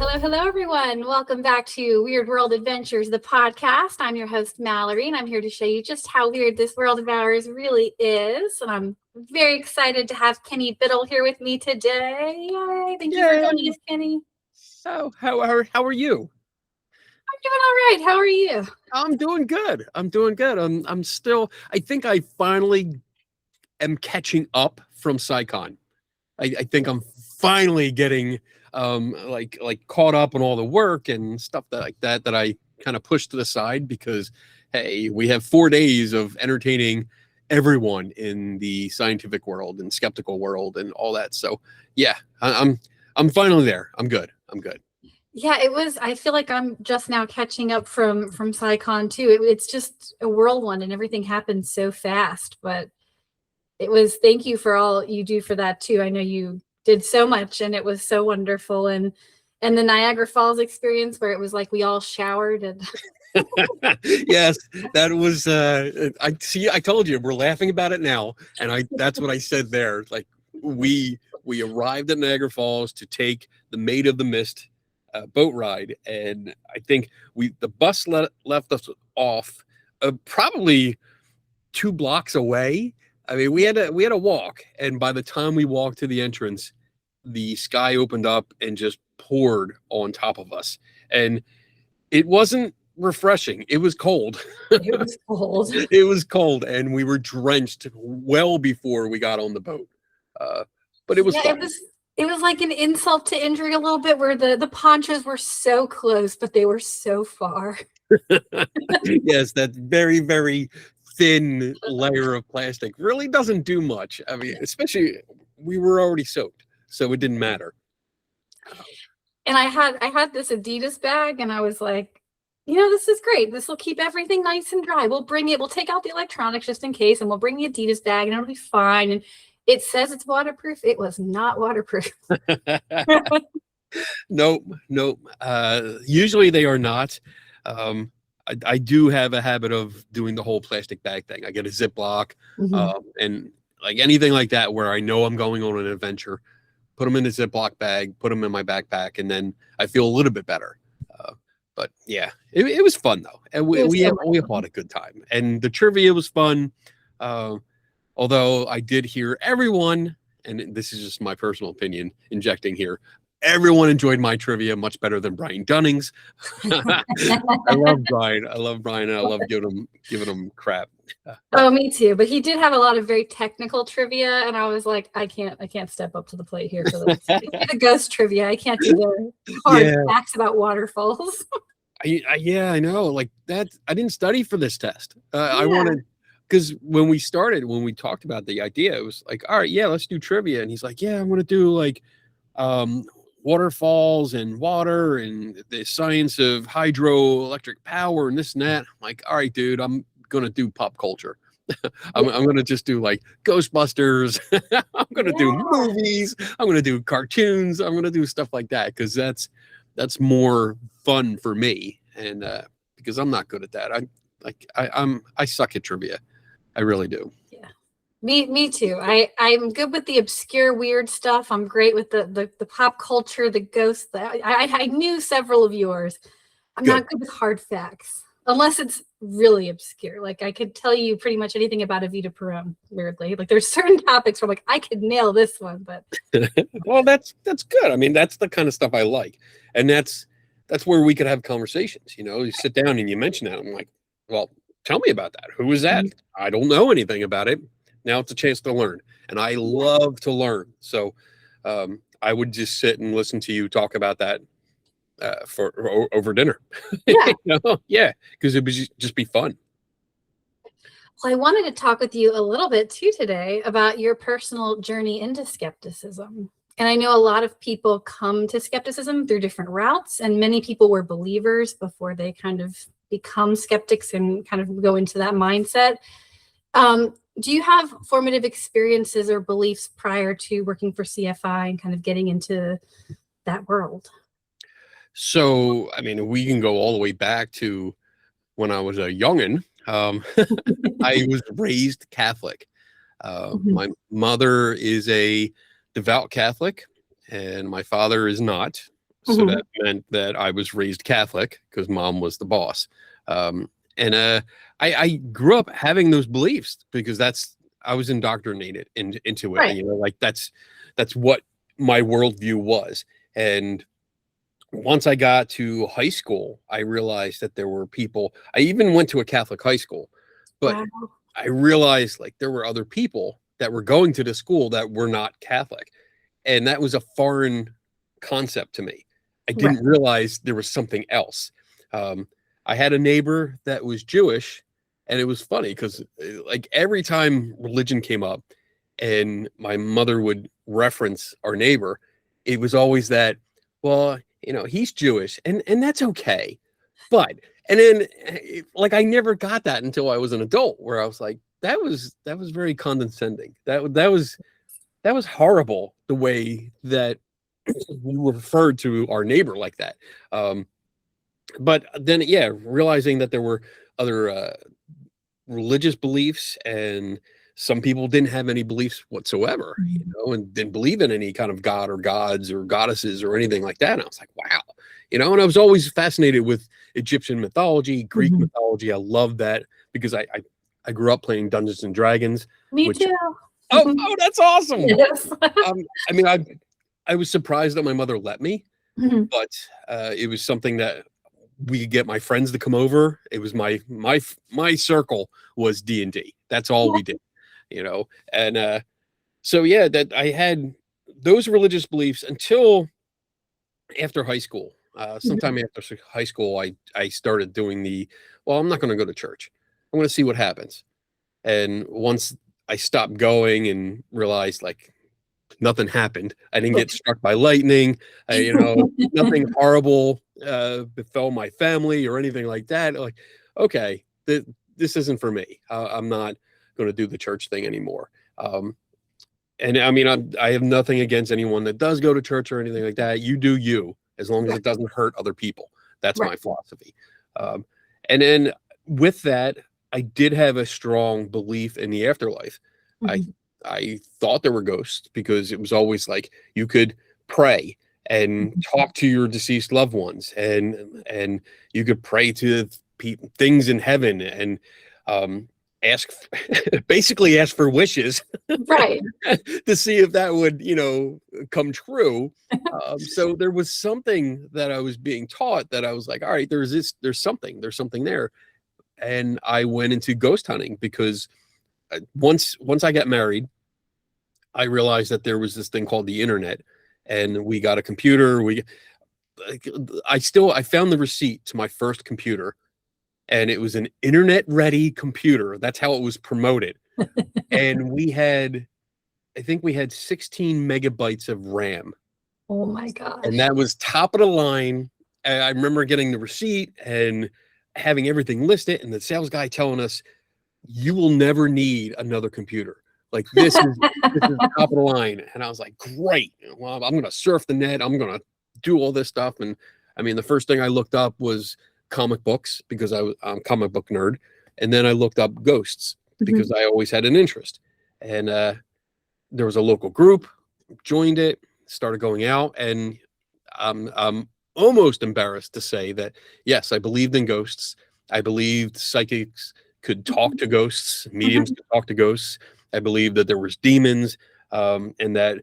Hello, everyone. Welcome back to Weird World Adventures, the podcast. I'm your host, Malorie, and I'm here to show you just how weird this world of ours really is. And I'm very excited to have Kenny Biddle here with me today. Yay. Thank you for joining us, Kenny. So, how are you? I'm doing all right. How are you? I'm doing good. I'm still, I think I finally am catching up from SciCon. I think I'm finally getting like caught up on all the work and stuff that I kind of pushed to the side because hey, we have 4 days of entertaining everyone in the scientific world and skeptical world and all that. So yeah, I'm finally there. I'm good. Yeah, it was. I feel like I'm just now catching up from SciCon too. It's just a whirlwind and everything happened so fast, but it was, thank you for all you do for that too. I know you did so much and it was so wonderful. And the Niagara Falls experience where it was like we all showered and yes, that was I told you we're laughing about it now. And that's what I said there. Like we arrived at Niagara Falls to take the Maid of the Mist boat ride. And I think the bus left us off probably 2 blocks away. I mean, we had to walk, and by the time we walked to the entrance, the sky opened up and just poured on top of us. And it wasn't refreshing. It was cold. it was cold. It was cold, and we were drenched well before we got on the boat. But it was fun. It was like an insult to injury a little bit, where the ponchos were so close, but they were so far. Yes, that very, very thin layer of plastic really doesn't do much. I mean, especially we were already soaked, so it didn't matter. And I had this Adidas bag, and I was like, this is great. This will keep everything nice and dry. We'll take out the electronics just in case, and we'll bring the Adidas bag, and it'll be fine. And it says it's waterproof. It was not waterproof. Nope. Usually they are not. I do have a habit of doing the whole plastic bag thing. I get a Ziploc, and like anything like that where I know I'm going on an adventure, put them in a Ziploc bag, put them in my backpack, and then I feel a little bit better. But yeah, it was fun though. And we had a good time, and the trivia was fun. Although I did hear everyone, and this is just my personal opinion injecting here, everyone enjoyed my trivia much better than Brian Dunning's. I love Brian. And I love giving him crap. Oh, me too. But he did have a lot of very technical trivia, and I was like, I can't step up to the plate here for this. The ghost trivia. I can't do the hard facts about waterfalls. I know. Like that, I didn't study for this test. I wanted. Because when we talked about the idea, it was like, all right, yeah, let's do trivia. And he's like, yeah, I'm going to do like waterfalls and water and the science of hydroelectric power and this and that. I'm like, all right, dude, I'm going to do pop culture. I'm going to just do like Ghostbusters. I'm going to do movies. I'm going to do cartoons. I'm going to do stuff like that because that's more fun for me. And because I'm not good at that. I suck at trivia. I really do. Yeah, me too. I'm good with the obscure, weird stuff. I'm great with the pop culture, the ghosts. I knew several of yours. I'm not good with hard facts unless it's really obscure. Like I could tell you pretty much anything about Evita Peron. Weirdly, like there's certain topics where I'm like I could nail this one, but well, that's good. I mean, that's the kind of stuff I like, and that's where we could have conversations. You sit down and you mention that. I'm like, well, tell me about that. Who is that? I don't know anything about it. Now it's a chance to learn. And I love to learn. So I would just sit and listen to you talk about that over dinner. Yeah. Because it would just be fun. Well, I wanted to talk with you a little bit too today about your personal journey into skepticism. And I know a lot of people come to skepticism through different routes, and many people were believers before they kind of become skeptics and kind of go into that mindset. Do you have formative experiences or beliefs prior to working for CFI and kind of getting into that world? So, I mean, we can go all the way back to when I was a youngin'. I was raised Catholic. My mother is a devout Catholic, and my father is not. So that meant that I was raised Catholic because mom was the boss. I grew up having those beliefs because I was indoctrinated into it. Right. You know, like that's what my worldview was. And once I got to high school, I realized that there were people. I even went to a Catholic high school, but Wow. I realized like there were other people that were going to the school that were not Catholic. And that was a foreign concept to me. I didn't realize there was something else. I had a neighbor that was Jewish, and it was funny because like every time religion came up and my mother would reference our neighbor, it was always that, well, you know, he's Jewish and that's okay. But, and then like, I never got that until I was an adult where I was like, that was very condescending. That was horrible the way that you referred to our neighbor like that. But then, yeah, realizing that there were other religious beliefs, and some people didn't have any beliefs whatsoever, you know, and didn't believe in any kind of god or gods or goddesses or anything like that. And I was like, wow, you know, and I was always fascinated with Egyptian mythology, Greek mythology. I love that because I grew up playing Dungeons and Dragons. Me too. Oh, that's awesome. Yes. I mean, I was surprised that my mother let me, but it was something that we could get my friends to come over. It was my circle was D&D. That's all we did, you know? And so, yeah, that I had those religious beliefs until after high school. Sometime after high school, I started doing well, I'm not going to go to church. I'm going to see what happens. And once I stopped going and realized like nothing happened, I didn't get struck by lightning, you know, nothing horrible befell my family or anything like that. Like, okay, this isn't for me. I'm not going to do the church thing anymore. And I mean, I have nothing against anyone that does go to church or anything like that. You do you, as long as it doesn't hurt other people. That's my philosophy. And then with that, I did have a strong belief in the afterlife. I thought there were ghosts because it was always like you could pray and talk to your deceased loved ones, and you could pray to things in heaven and basically ask for wishes, Right. to see if that would, you know, come true. So there was something that I was being taught that I was like, all right, there's something there. And I went into ghost hunting because once I got married, I realized that there was this thing called the internet, and we got a computer. I found the receipt to my first computer, and it was an internet ready computer. That's how it was promoted. And I think we had 16 megabytes of RAM. Oh my gosh. And that was top of the line. I remember getting the receipt and having everything listed, and the sales guy telling us, you will never need another computer. Like this is top of the line. And I was like, great. Well, I'm going to surf the net. I'm going to do all this stuff. And I mean, the first thing I looked up was comic books because I'm a comic book nerd. And then I looked up ghosts because I always had an interest. And there was a local group, joined it, started going out. And I'm almost embarrassed to say that, yes, I believed in ghosts. I believed psychics could talk to ghosts, mediums could talk to ghosts. I believed that there was demons, and that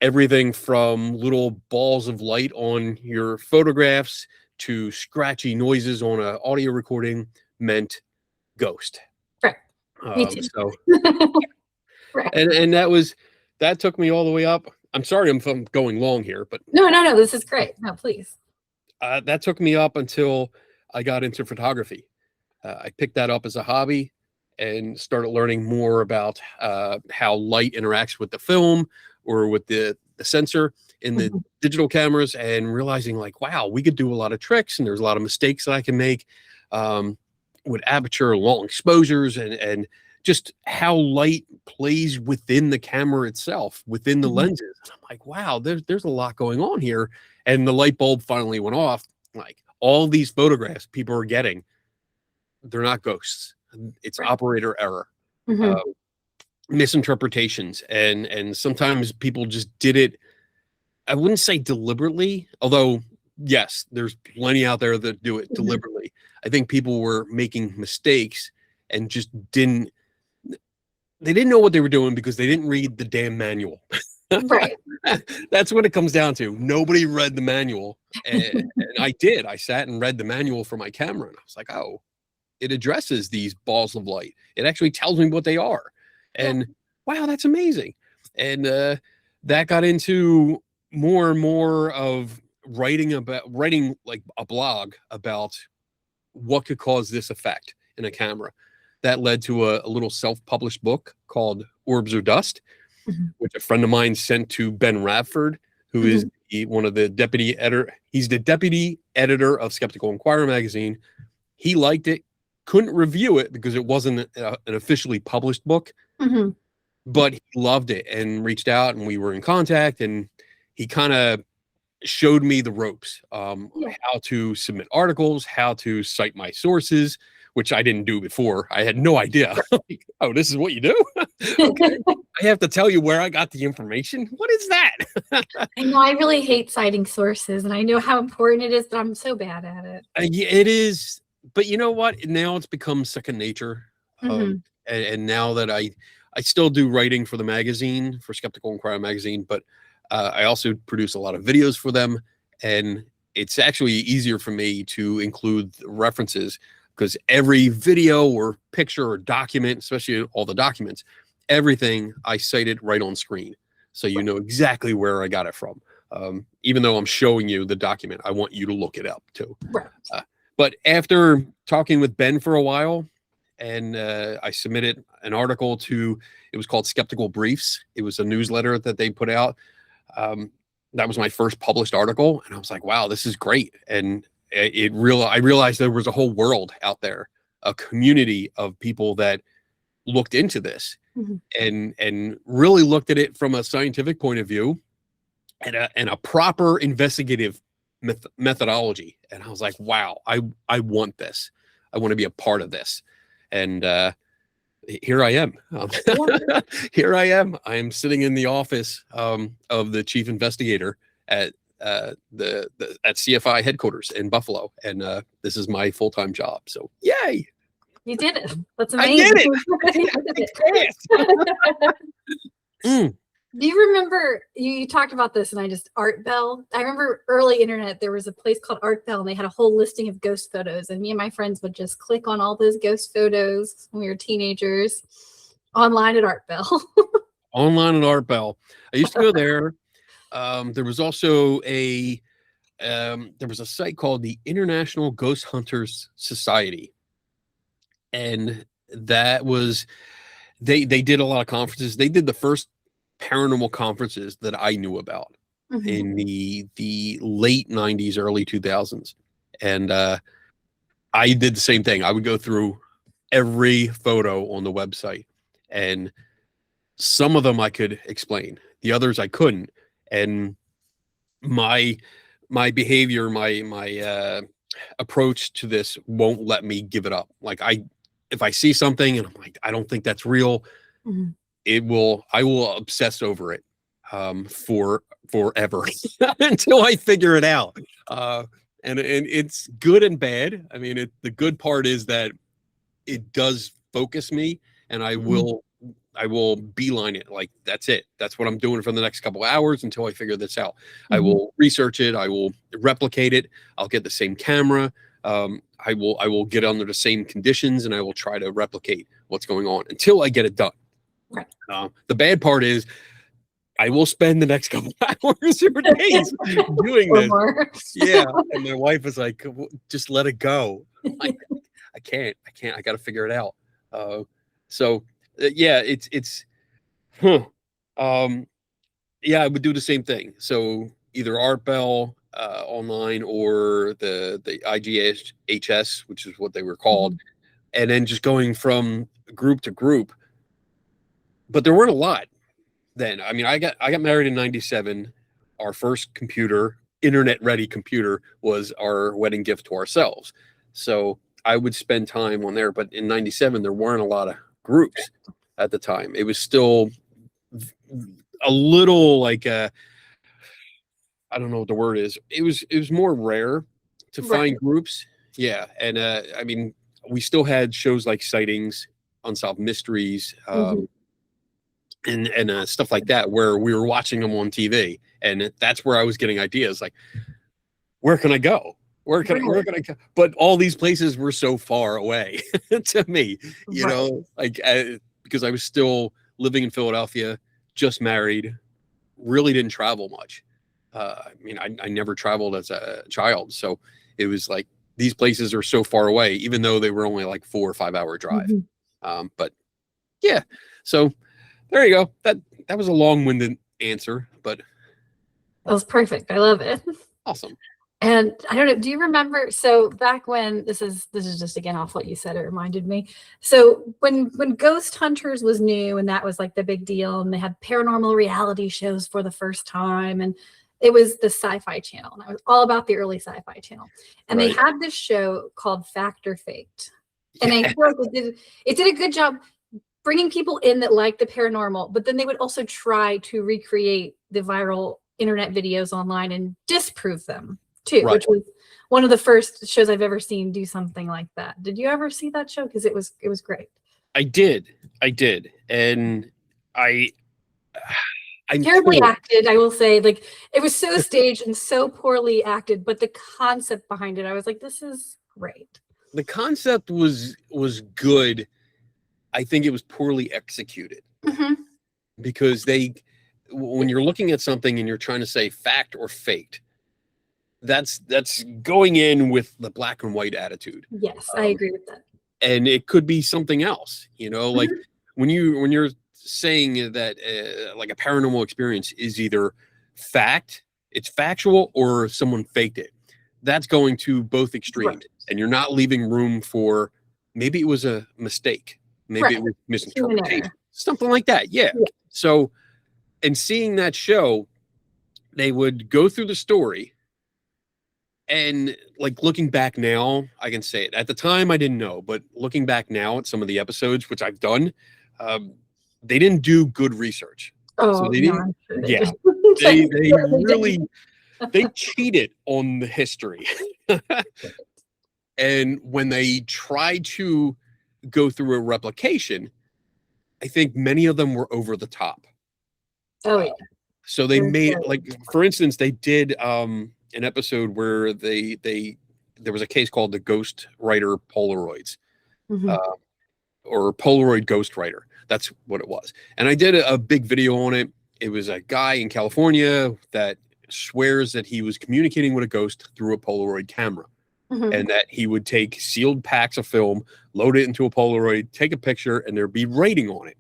everything from little balls of light on your photographs to scratchy noises on an audio recording meant ghost. Right. Me too. So, right. and that took me all the way up. I'm sorry I'm going long here, but no, this is great. No, please. That took me up until I got into photography. I picked that up as a hobby and started learning more about how light interacts with the film or with the sensor in the digital cameras, and realizing like, wow, we could do a lot of tricks, and there's a lot of mistakes that I can make with aperture, long exposures, and just how light plays within the camera itself, within the lenses. And I'm like, wow, there's a lot going on here. And the light bulb finally went off. Like, all these photographs people are getting, they're not ghosts. It's operator error, misinterpretations. And sometimes people just did it. I wouldn't say deliberately, although yes, there's plenty out there that do it deliberately. I think people were making mistakes and just didn't know what they were doing because they didn't read the damn manual. Right. That's what it comes down to. Nobody read the manual. And I did. I sat and read the manual for my camera, and I was like, oh, it addresses these balls of light. It actually tells me what they are. And wow, that's amazing. And that got into more and more of writing like a blog about what could cause this effect in a camera. That led to a little self-published book called Orbs or Dust, which a friend of mine sent to Ben Radford, who is one of the deputy editor. He's the deputy editor of Skeptical Inquirer magazine. He liked it, couldn't review it because it wasn't an officially published book, but he loved it and reached out, and we were in contact, and he kind of showed me the ropes, how to submit articles, how to cite my sources, which I didn't do before. I had no idea. Like, oh, this is what you do? Okay. I have to tell you where I got the information. What is that? I know I really hate citing sources, and I know how important it is, but I'm so bad at it. Yeah, it is. But you know what? Now it's become second nature. And now that I still do writing for the magazine, for Skeptical Inquirer magazine, but I also produce a lot of videos for them. And it's actually easier for me to include references because every video or picture or document, especially all the documents, everything I cited right on screen. So you know exactly where I got it from. Even though I'm showing you the document, I want you to look it up too. Right. But after talking with Ben for a while, and I submitted an article to, it was called Skeptical Briefs. It was a newsletter that they put out. That was my first published article. And I was like, wow, this is great. And I realized there was a whole world out there, a community of people that looked into this and really looked at it from a scientific point of view and a proper investigative methodology. And I was like, wow, I want this. I want to be a part of this. And here I am. Here I am. I am sitting in the office of the chief investigator at CFI headquarters in Buffalo, and this is my full-time job. So yay! You did it. That's amazing. I did it. Do you remember you talked about this, and Art Bell? I remember early internet, there was a place called Art Bell, and they had a whole listing of ghost photos, and me and my friends would just click on all those ghost photos when we were teenagers online at Art Bell. Online at Art Bell. I used to go there. There was also a site called the International Ghost Hunters Society, and that was they did a lot of conferences. They did the first paranormal conferences that I knew about in the late 90s, early 2000s. And I did the same thing. I would go through every photo on the website, and some of them I could explain, the others I couldn't. And my behavior, my approach to this won't let me give it up. Like if I see something and I'm like, I don't think that's real, I will obsess over it forever until I figure it out. And it's good and bad. I mean, the good part is that it does focus me, and I will beeline it. Like, that's it. That's what I'm doing for the next couple of hours until I figure this out. I will research it. I will replicate it. I'll get the same camera. I will get under the same conditions, and I will try to replicate what's going on until I get it done. Right. The bad part is I will spend the next couple hours or days doing this. Yeah. And my wife is like, just let it go. I can't. I got to figure it out. Yeah, I would do the same thing. So either Art Bell online or the IGHS, which is what they were called, and then just going from group to group. But there weren't a lot then. I mean, I got married in 97. Our first computer, internet ready computer, was our wedding gift to ourselves. So I would spend time on there. But in 97, there weren't a lot of groups at the time. It was still a little like I I don't know what the word is. It was more rare to find groups. Yeah. And I mean, we still had shows like Sightings, Unsolved Mysteries, and stuff like that, where we were watching them on TV. And that's where I was getting ideas like, where can I go? Where can I go? But all these places were so far away to me, you know, like because I was still living in Philadelphia, just married, really didn't travel much. I mean, I never traveled as a child. So it was like, these places are so far away, even though they were only like 4 or 5 hour drive. But yeah, so there you go. That was a long-winded answer, but that was perfect. I love it. Awesome. And I don't know, do you remember, so back when, this is just again off what you said, it reminded me. So when Ghost Hunters was new and that was like the big deal, and they had paranormal reality shows for the first time, and it was the Sci-Fi Channel, and I was all about the early Sci-Fi Channel. And they had this show called Fact or Faked. And I feel like it did a good job bringing people in that liked the paranormal, but then they would also try to recreate the viral internet videos online and disprove them too, which was one of the first shows I've ever seen do something like that. Did you ever see that show? Because it was great. I did, and I'm terribly acted, I will say. Like, it was so staged and so poorly acted, but the concept behind it, I was like, this is great. The concept was good. I think it was poorly executed because when you're looking at something and you're trying to say fact or faked, that's going in with the black and white attitude. Yes, I agree with that. And it could be something else, you know, like when you're saying that like a paranormal experience is either fact, it's factual, or someone faked it. That's going to both extremes, and you're not leaving room for maybe it was a mistake, maybe it was misinterpretation, something like that. Yeah. So, and seeing that show, they would go through the story. And like looking back now, I can say it. At the time, I didn't know, but looking back now at some of the episodes, which I've done, they didn't do good research. Oh, so they didn't. Yeah, they really they cheated on the history. And when they tried to go through a replication, I think many of them were over the top. Oh yeah. So they made, like, for instance, they did an episode where there was a case called the Ghost Writer Polaroids, or Polaroid Ghost Writer. That's what it was. And I did a big video on it. It was a guy in California that swears that he was communicating with a ghost through a Polaroid camera, and that he would take sealed packs of film, load it into a Polaroid, take a picture, and there'd be writing on it,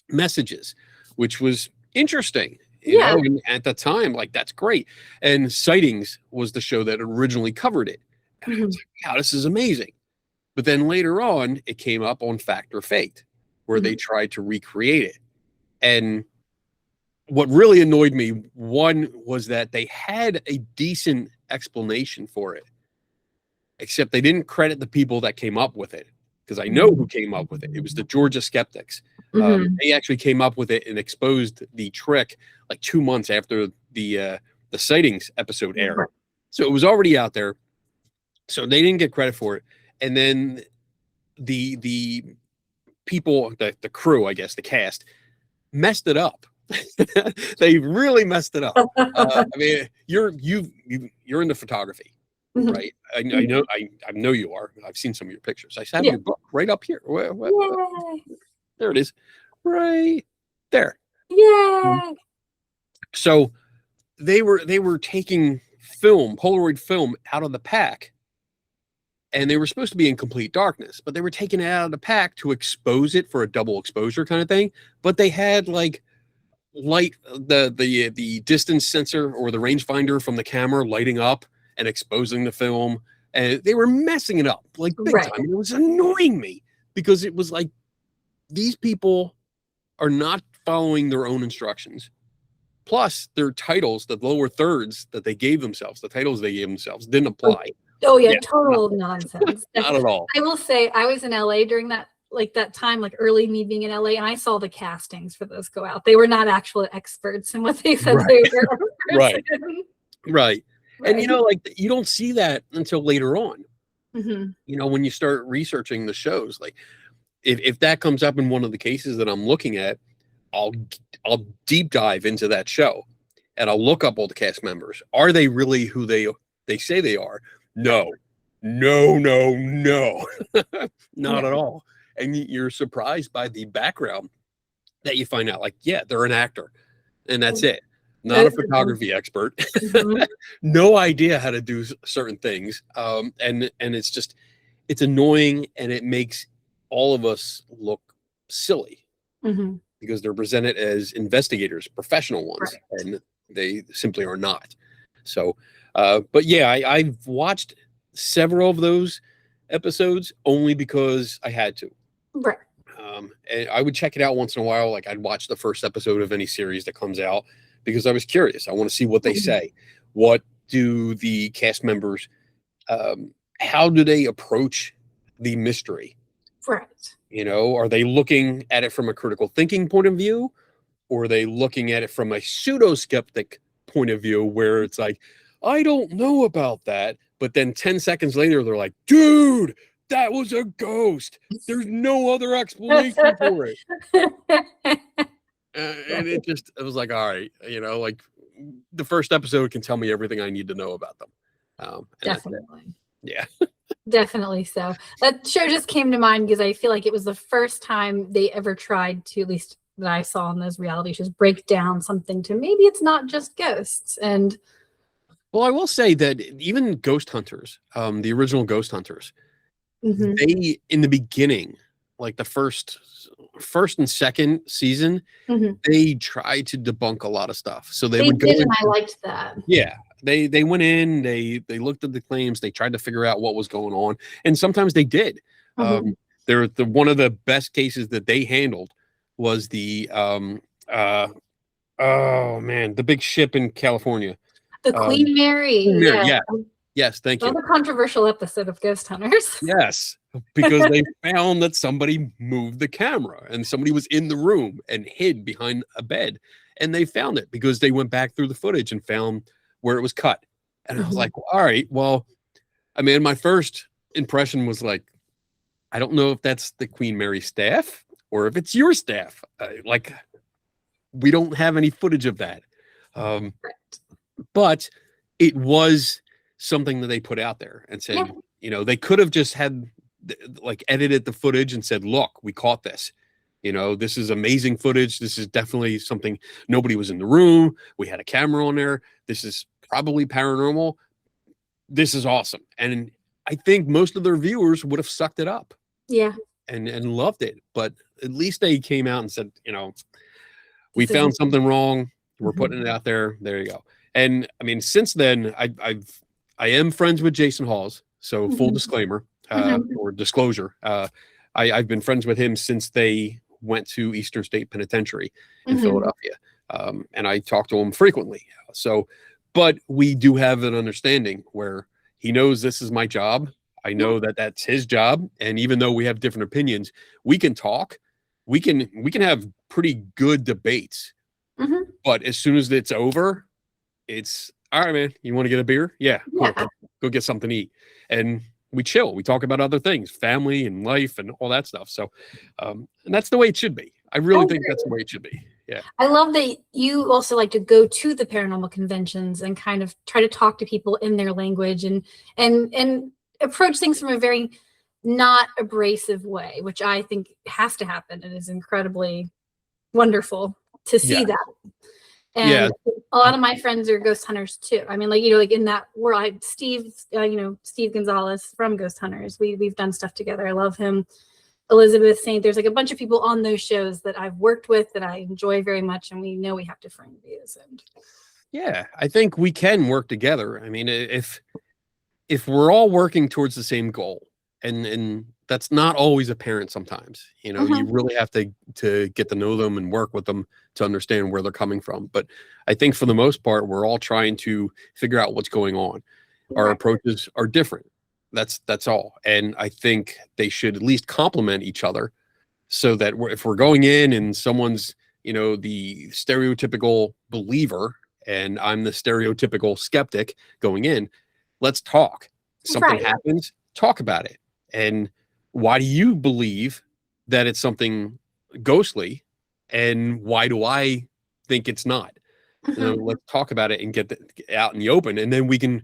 messages, which was interesting. You know, and at the time, like, that's great. And Sightings was the show that originally covered it. And I was like, wow, this is amazing. But then later on, it came up on Fact or Faked, where they tried to recreate it. And what really annoyed me, one, was that they had a decent explanation for it, except they didn't credit the people that came up with it. Because I know who came up with it. It was the Georgia Skeptics. They actually came up with it and exposed the trick like 2 months after the Sightings episode aired. So it was already out there. So they didn't get credit for it. And then the people, the crew, I guess, the cast, messed it up. They really messed it up. I mean, you're into photography. Right, I know you are. I've seen some of your pictures. I have your book right up here. There it is, right there. Yeah. So they were taking film, Polaroid film, out of the pack, and they were supposed to be in complete darkness, but they were taking it out of the pack to expose it for a double exposure kind of thing. But they had like light, the distance sensor or the rangefinder from the camera lighting up and exposing the film, and they were messing it up like big time. And it was annoying me because it was like, these people are not following their own instructions. Plus, their titles, the lower thirds that they gave themselves, the titles they gave themselves, didn't apply. Oh yeah, total nonsense. Not at all. I will say, I was in LA during that time, like early me being in LA, and I saw the castings for those go out. They were not actual experts in what they said they were. Right. And Right. like you don't see that until later on. Mm-hmm. When you start researching the shows, like if that comes up in one of the cases that I'm looking at, I'll I'll deep dive into that show and I'll look up all the cast members. Are they really who they say they are? No. No, no, no. Not No. at all. And you're surprised by the background that you find out, like, yeah, they're an actor. And that's it. Not a Most of them. photography expert. Mhm. No idea how to do certain things. And it's annoying and it makes all of us look silly Mhm. because they're presented as investigators, professional ones, Right. and they simply are not. So, but yeah, I've watched several of those episodes only because I had to. Right. And I would check it out once in a while. Like I'd watch the first episode of any series that comes out because I was curious. I want to see what they Mhm. say. What do the cast members, how do they approach the mystery? Right. Are they looking at it from a critical thinking point of view? Or are they looking at it from a pseudo skeptic point of view where it's like, I don't know about that. But then 10 seconds later, they're like, dude, that was a ghost. There's no other explanation for it. And it was like, all right, like the first episode can tell me everything I need to know about them. And Definitely. yeah. Definitely so. That show just came to mind because I feel like it was the first time they ever tried to, at least that I saw in those reality shows, break down something to maybe it's not just ghosts. And Well, I will say that even Ghost Hunters, the original Ghost Hunters, mhm. they in the beginning, like the first and second season, Mhm. they tried to debunk a lot of stuff. So they They would go did, in. and I liked that. Yeah, they went in, they looked at the claims, they tried to figure out what was going on, and sometimes they did. Mhm. They're one of the best cases that they handled was the uh oh man, the big ship in California. The Um, Queen Mary, yeah. yeah, yes, thank you. Another controversial episode of Ghost Hunters. Yes, because they found that somebody moved the camera and somebody was in the room and hid behind a bed. And they found it because they went back through the footage and found where it was cut. And I was Mhm. like, all right, well, I mean, my first impression was like, I don't know if that's the Queen Mary staff or if it's your staff. Like, we don't have any footage of that. But it was something that they put out there and said, they could have just had like edited the footage and said, look, we caught this. This is amazing footage. This is definitely something. Nobody was in the room. We had a camera on there. This is probably paranormal. This is awesome. And I think most of their viewers would have sucked it up. Yeah. And loved it. But at least they came out and said, we found something wrong. We're putting it out there. There you go. And I mean, since then, I am friends with Jason Hawes. So full disclaimer or disclosure. I've been friends with him since they went to Eastern State Penitentiary in Philadelphia. And I talk to him frequently. So, but we do have an understanding where he knows this is my job. I know that that's his job. And even though we have different opinions, we can talk. We can have pretty good debates. But as soon as it's over, it's all right, man. You want to get a beer? Yeah, cool. Go get something to eat. And we chill. We talk about other things, family and life and all that stuff. So, and that's the way it should be. I really think that's the way it should be. Yeah. I love that you also like to go to the paranormal conventions and kind of try to talk to people in their language and approach things from a very not abrasive way, which I think has to happen and is incredibly wonderful to see that. And a lot of my friends are ghost hunters too. I mean, like, like in that world, Steve Gonzalez from Ghost Hunters, we've done stuff together. I love him. Elizabeth Saint, there's like a bunch of people on those shows that I've worked with that I enjoy very much. And we know we have different views. And yeah, I think we can work together. I mean, if we're all working towards the same goal, and that's not always apparent sometimes, you really have to get to know them and work with them to understand where they're coming from. But I think for the most part, we're all trying to figure out what's going on. Our approaches are different. That's all. And I think they should at least complement each other so that if we're going in and someone's, the stereotypical believer and I'm the stereotypical skeptic going in, let's talk. Something happens, talk about it. And why do you believe that it's something ghostly? And why do I think it's not? Let's talk about it and get out in the open. And then we can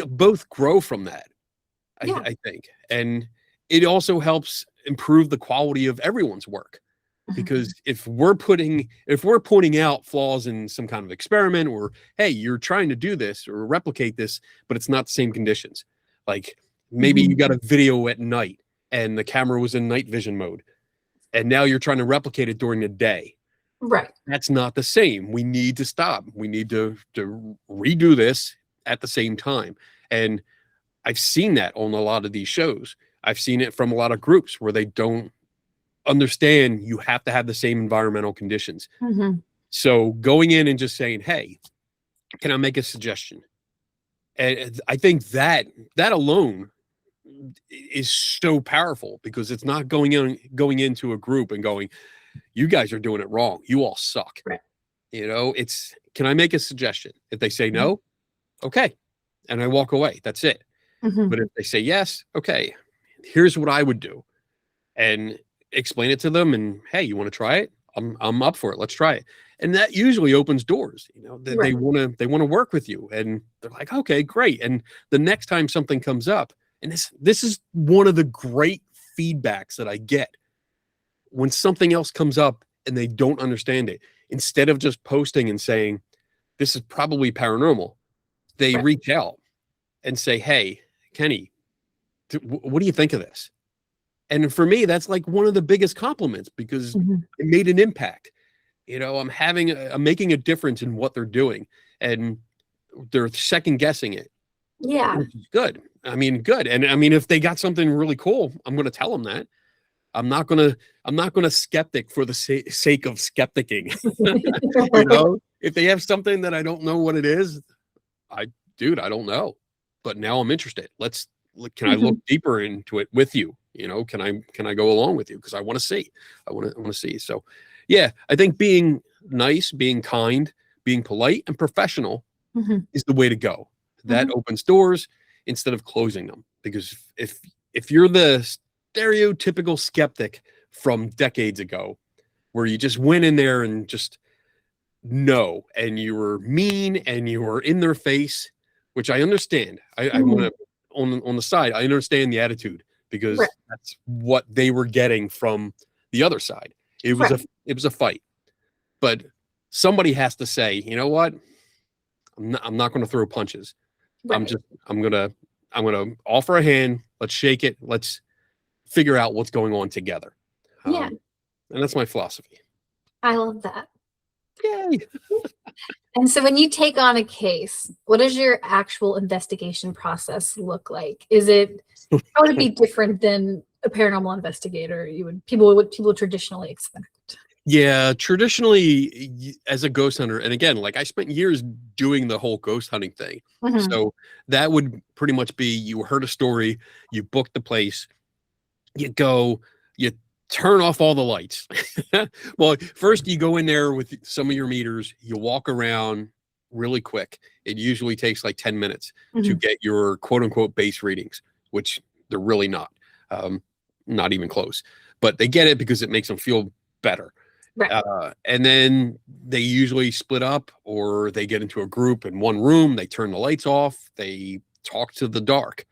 both grow from that, I think. And it also helps improve the quality of everyone's work. Because if we're pointing out flaws in some kind of experiment, or hey, you're trying to do this or replicate this, but it's not the same conditions. Like maybe you got a video at night and the camera was in night vision mode, and now you're trying to replicate it during the day. Right. That's not the same. We need to stop. We need to redo this at the same time. And I've seen that on a lot of these shows. I've seen it from a lot of groups where they don't understand you have to have the same environmental conditions. So going in and just saying, hey, can I make a suggestion? And I think that alone is so powerful, because it's not going into a group and going, you guys are doing it wrong, you all suck. Right. It's, can I make a suggestion? If they say no, okay, and I walk away, that's it. But if they say yes, okay, here's what I would do, and explain it to them, and hey, you want to try it? I'm up for it. Let's try it. And that usually opens doors. They want to work with you, and they're like, okay, great. And the next time something comes up, and this is one of the great feedbacks that I get, when something else comes up and they don't understand it, instead of just posting and saying, this is probably paranormal, they reach out and say, hey, Kenny, what do you think of this? And for me, that's like one of the biggest compliments, because it made an impact. I'm making a difference in what they're doing, and they're second guessing it. Yeah. Which is good. Good. And if they got something really cool, I'm going to tell them that. I'm not going to skeptic for the sake of skepticking. If they have something that I don't know what it is, I don't know, but now I'm interested. Can I look deeper into it with you? Can I go along with you? Because I want to see. I want to see. So, yeah, I think being nice, being kind, being polite and professional is the way to go. That opens doors instead of closing them. Because if you're the stereotypical skeptic from decades ago, where you just went in there and just no, and you were mean and you were in their face, which I understand. I want to, on the side, I understand the attitude, because that's what they were getting from the other side. It was a fight, but somebody has to say, you know what? I'm not going to throw punches. I'm going to offer a hand. Let's shake it. Let's figure out what's going on together. And that's my philosophy. I love that. Yay. And so when you take on a case, what does your actual investigation process look like? How would it be different than a paranormal investigator people traditionally expect? Yeah, traditionally as a ghost hunter, and again, like I spent years doing the whole ghost hunting thing. So that would pretty much be, you heard a story, you booked the place, you go, you turn off all the lights. Well, first you go in there with some of your meters, you walk around really quick. It usually takes like 10 minutes to get your quote unquote base readings, which they're really not even close, but they get it because it makes them feel better. And then they usually split up, or they get into a group in one room, they turn the lights off, they talk to the dark.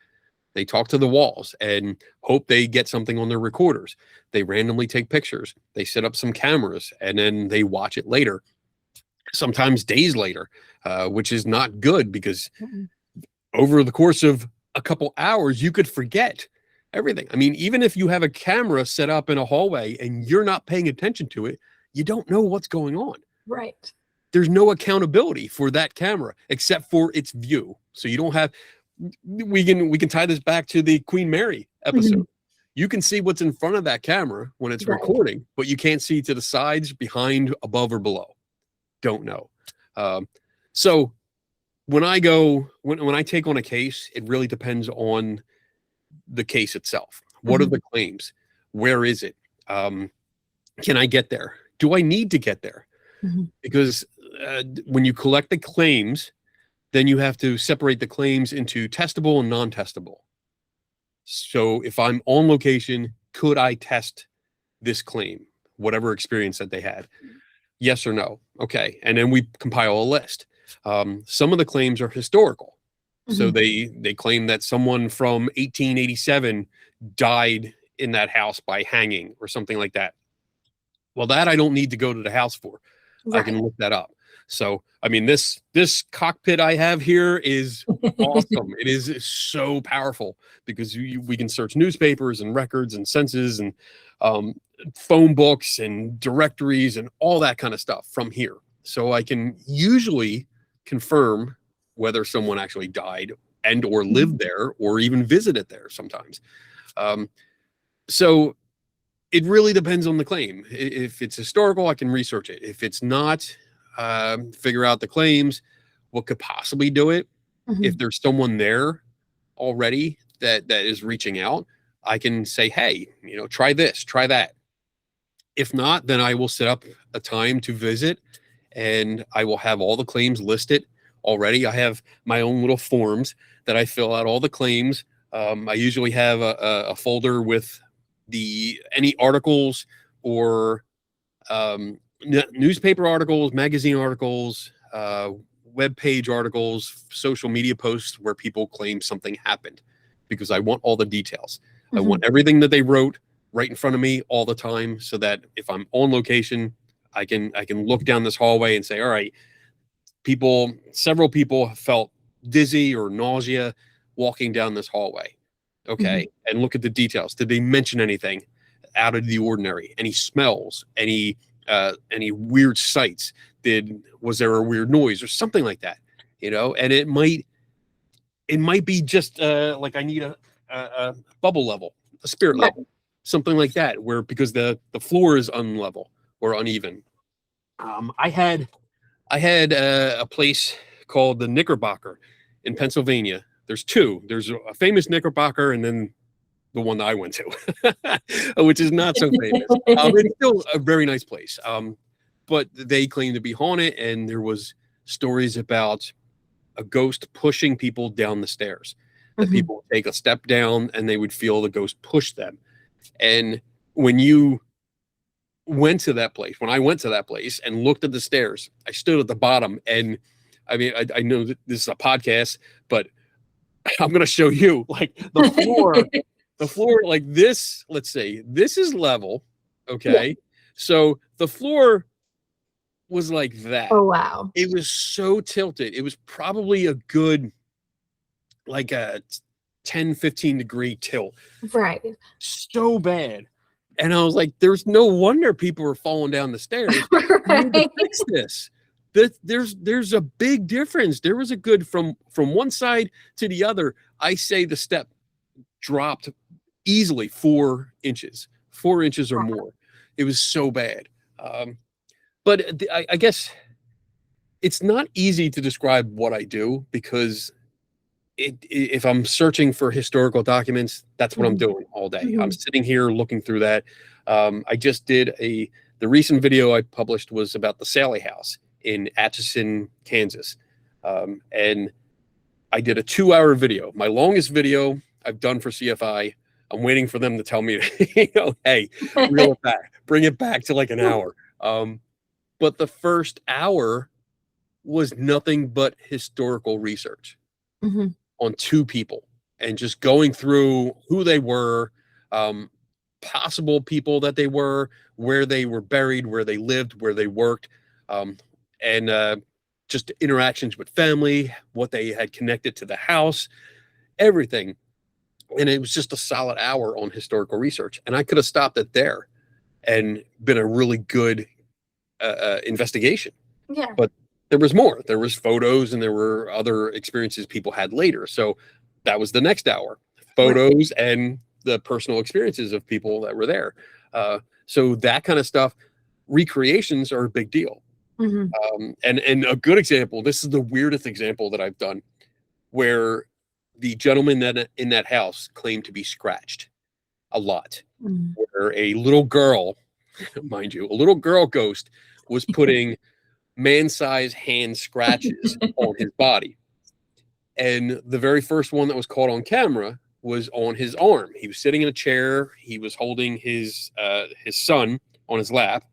They talk to the walls and hope they get something on their recorders. They randomly take pictures. They set up some cameras, and then they watch it later, sometimes days later, which is not good, because over the course of a couple hours, you could forget everything. Even if you have a camera set up in a hallway and you're not paying attention to it, you don't know what's going on. Right. There's no accountability for that camera except for its view. So you don't have... We can tie this back to the Queen Mary episode. You can see what's in front of that camera when it's recording, but you can't see to the sides, behind, above, or below. Don't know. So when I take on a case, it really depends on the case itself. What are the claims? Where is it? Can I get there? Do I need to get there? Because when you collect the claims, then you have to separate the claims into testable and non-testable. So if I'm on location, could I test this claim, whatever experience that they had? Yes or no? Okay. And then we compile a list. Some of the claims are historical. So they claim that someone from 1887 died in that house by hanging or something like that. Well, that I don't need to go to the house for. I can look that up. So, I mean, this cockpit I have here is awesome. It is so powerful because we can search newspapers and records and census and phone books and directories and all that kind of stuff from here. So I can usually confirm whether someone actually died and or lived there or even visited there sometimes. So it really depends on the claim. If it's historical, I can research it. If it's not, figure out the claims, what could possibly do it. If there's someone there already that is reaching out, I can say, hey, try this, try that. If not, then I will set up a time to visit and I will have all the claims listed already. I have my own little forms that I fill out all the claims. I usually have a folder with any articles or newspaper articles, magazine articles, web page articles, social media posts where people claim something happened, because I want all the details. I want everything that they wrote right in front of me all the time, so that if I'm on location, I can look down this hallway and say, all right, several people felt dizzy or nausea walking down this hallway. Okay. And look at the details. Did they mention anything out of the ordinary? Any smells? Any weird sights? Was there a weird noise or something like that? And it might be just like I need a bubble level, a spirit level, something like that, because the floor is unlevel or uneven. I had a place called the Knickerbocker in Pennsylvania. There's two. There's a famous Knickerbocker and then the one that I went to, which is not so famous. It's still a very nice place. But they claim to be haunted, and there was stories about a ghost pushing people down the stairs. That people would take a step down and they would feel the ghost push them. And when I went to that place and looked at the stairs, I stood at the bottom, and I mean, I know that this is a podcast, but I'm going to show you like the floor like this. Let's say this is level. Okay. Yeah. So the floor was like that. Oh, wow. It was so tilted. It was probably a good, like a 10, 15 degree tilt. Right. So bad. And I was like, there's no wonder people were falling down the stairs. We need to fix this. There's a big difference. There was a good from one side to the other. I say the step dropped easily 4 inches or more. It was so bad. But I guess it's not easy to describe what I do, because if I'm searching for historical documents, that's what I'm doing all day. I'm sitting here looking through that. I just did the recent video I published was about the Sallie House in Atchison, Kansas. And I did a 2-hour video, my longest video I've done for CFI. I'm waiting for them to tell me, hey, reel it back, bring it back to like an hour. But the first hour was nothing but historical research on 2 people and just going through who they were, possible people that they were, where they were buried, where they lived, where they worked, and just interactions with family, what they had connected to the house, everything. And it was just a solid hour on historical research. And I could have stopped it there and been a really good investigation. Yeah. But there was more. There was photos and there were other experiences people had later. So that was the next hour, photos and the personal experiences of people that were there. So that kind of stuff, recreations are a big deal. And a good example, this is the weirdest example that I've done, where the gentleman that in that house claimed to be scratched a lot, where a little girl, mind you, a little girl ghost was putting man-sized hand scratches on his body. And the very first one that was caught on camera was on his arm. He was sitting in a chair. He was holding his son on his lap,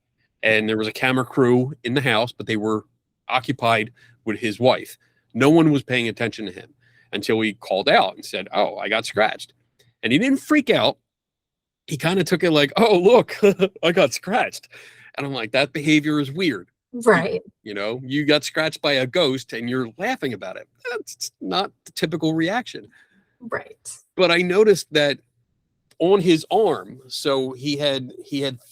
and there was a camera crew in the house, but they were occupied with his wife. No one was paying attention to him until he called out and said, "Oh, I got scratched." And he didn't freak out. He kind of took it like, "Oh, look, I got scratched." And I'm like, that behavior is weird. Right. You got scratched by a ghost and you're laughing about it. That's not the typical reaction. Right. But I noticed that on his arm, so he had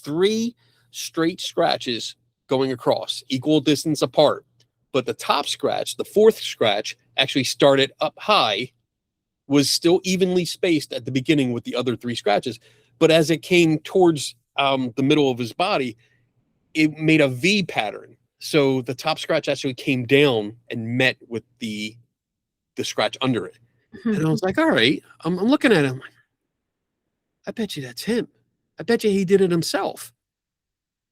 3 straight scratches going across, equal distance apart. But the top scratch, the 4th scratch, actually started up high, was still evenly spaced at the beginning with the other 3 scratches. But as it came towards the middle of his body, it made a V pattern. So the top scratch actually came down and met with the scratch under it. And I was like, all right, I'm looking at him. I bet you that's him. I bet you he did it himself.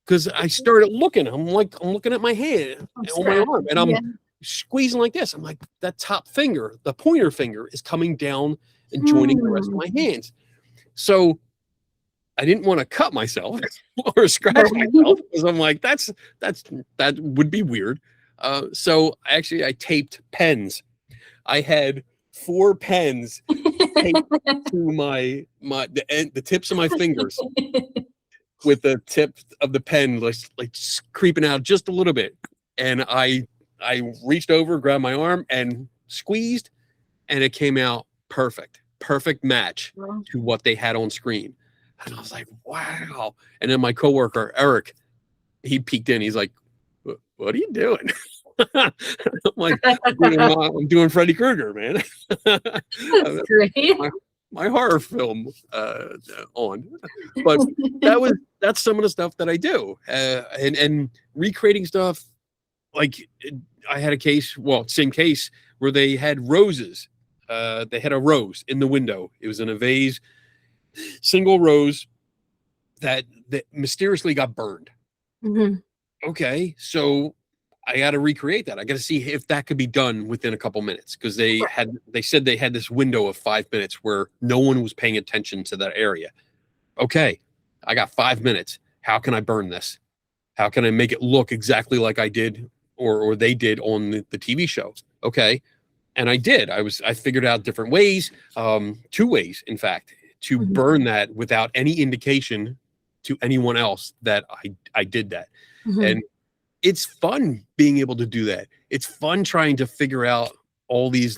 Because I started looking. I'm looking at my hand on my arm, and I'm squeezing like this. I'm like, that top finger, the pointer finger, is coming down and joining the rest of my hands. So I didn't want to cut myself or scratch myself because I'm like, that would be weird. So I taped pens. I had 4 pens taped to the tips of my fingers with the tip of the pen like creeping out just a little bit. And I reached over, grabbed my arm and squeezed, and it came out perfect match to what they had on screen. And I was like, wow. And then my coworker, Eric, he peeked in. He's like, what are you doing? I'm like, I'm doing Freddy Krueger, man. That's great. My horror film on. But that's some of the stuff that I do. And recreating stuff. Like I had a case, same case, where they had roses. They had a rose in the window. It was in a vase. Single rose that mysteriously got burned. Okay, so I got to recreate that. I got to see if that could be done within a couple minutes, because they said they had this window of 5 minutes where no one was paying attention to that area. Okay, I got 5 minutes. How can I burn this? How can I make it look exactly like I did or they did on the TV show? Okay, and I did. I figured out different ways, 2 ways, in fact, to burn that without any indication to anyone else that I did that. And it's fun being able to do that. It's fun trying to figure out all these,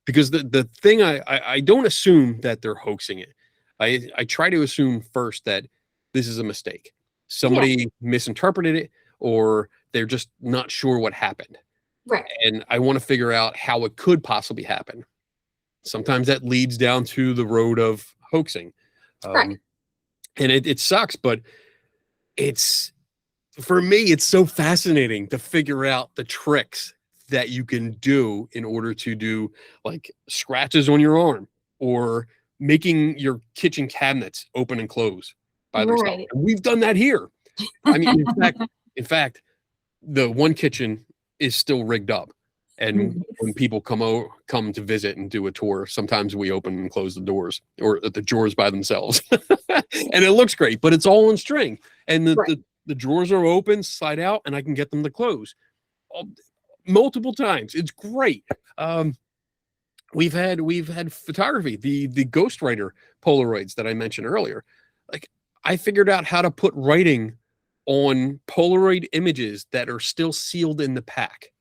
because the thing, I don't assume that they're hoaxing it. I try to assume first that this is a mistake. Somebody misinterpreted it, or they're just not sure what happened. Right. And I want to figure out how it could possibly happen. Sometimes that leads down to the road of hoaxing. And it sucks, but for me, it's so fascinating to figure out the tricks that you can do in order to do like scratches on your arm, or making your kitchen cabinets open and close by themselves. And we've done that here. I mean, in fact, the one kitchen is still rigged up. And when people come to visit and do a tour, sometimes we open and close the doors, or the drawers by themselves. And it looks great, but it's all on string. And the drawers are open, slide out, and I can get them to close multiple times. It's great. We've had photography, the ghostwriter Polaroids that I mentioned earlier. Like, I figured out how to put writing on Polaroid images that are still sealed in the pack.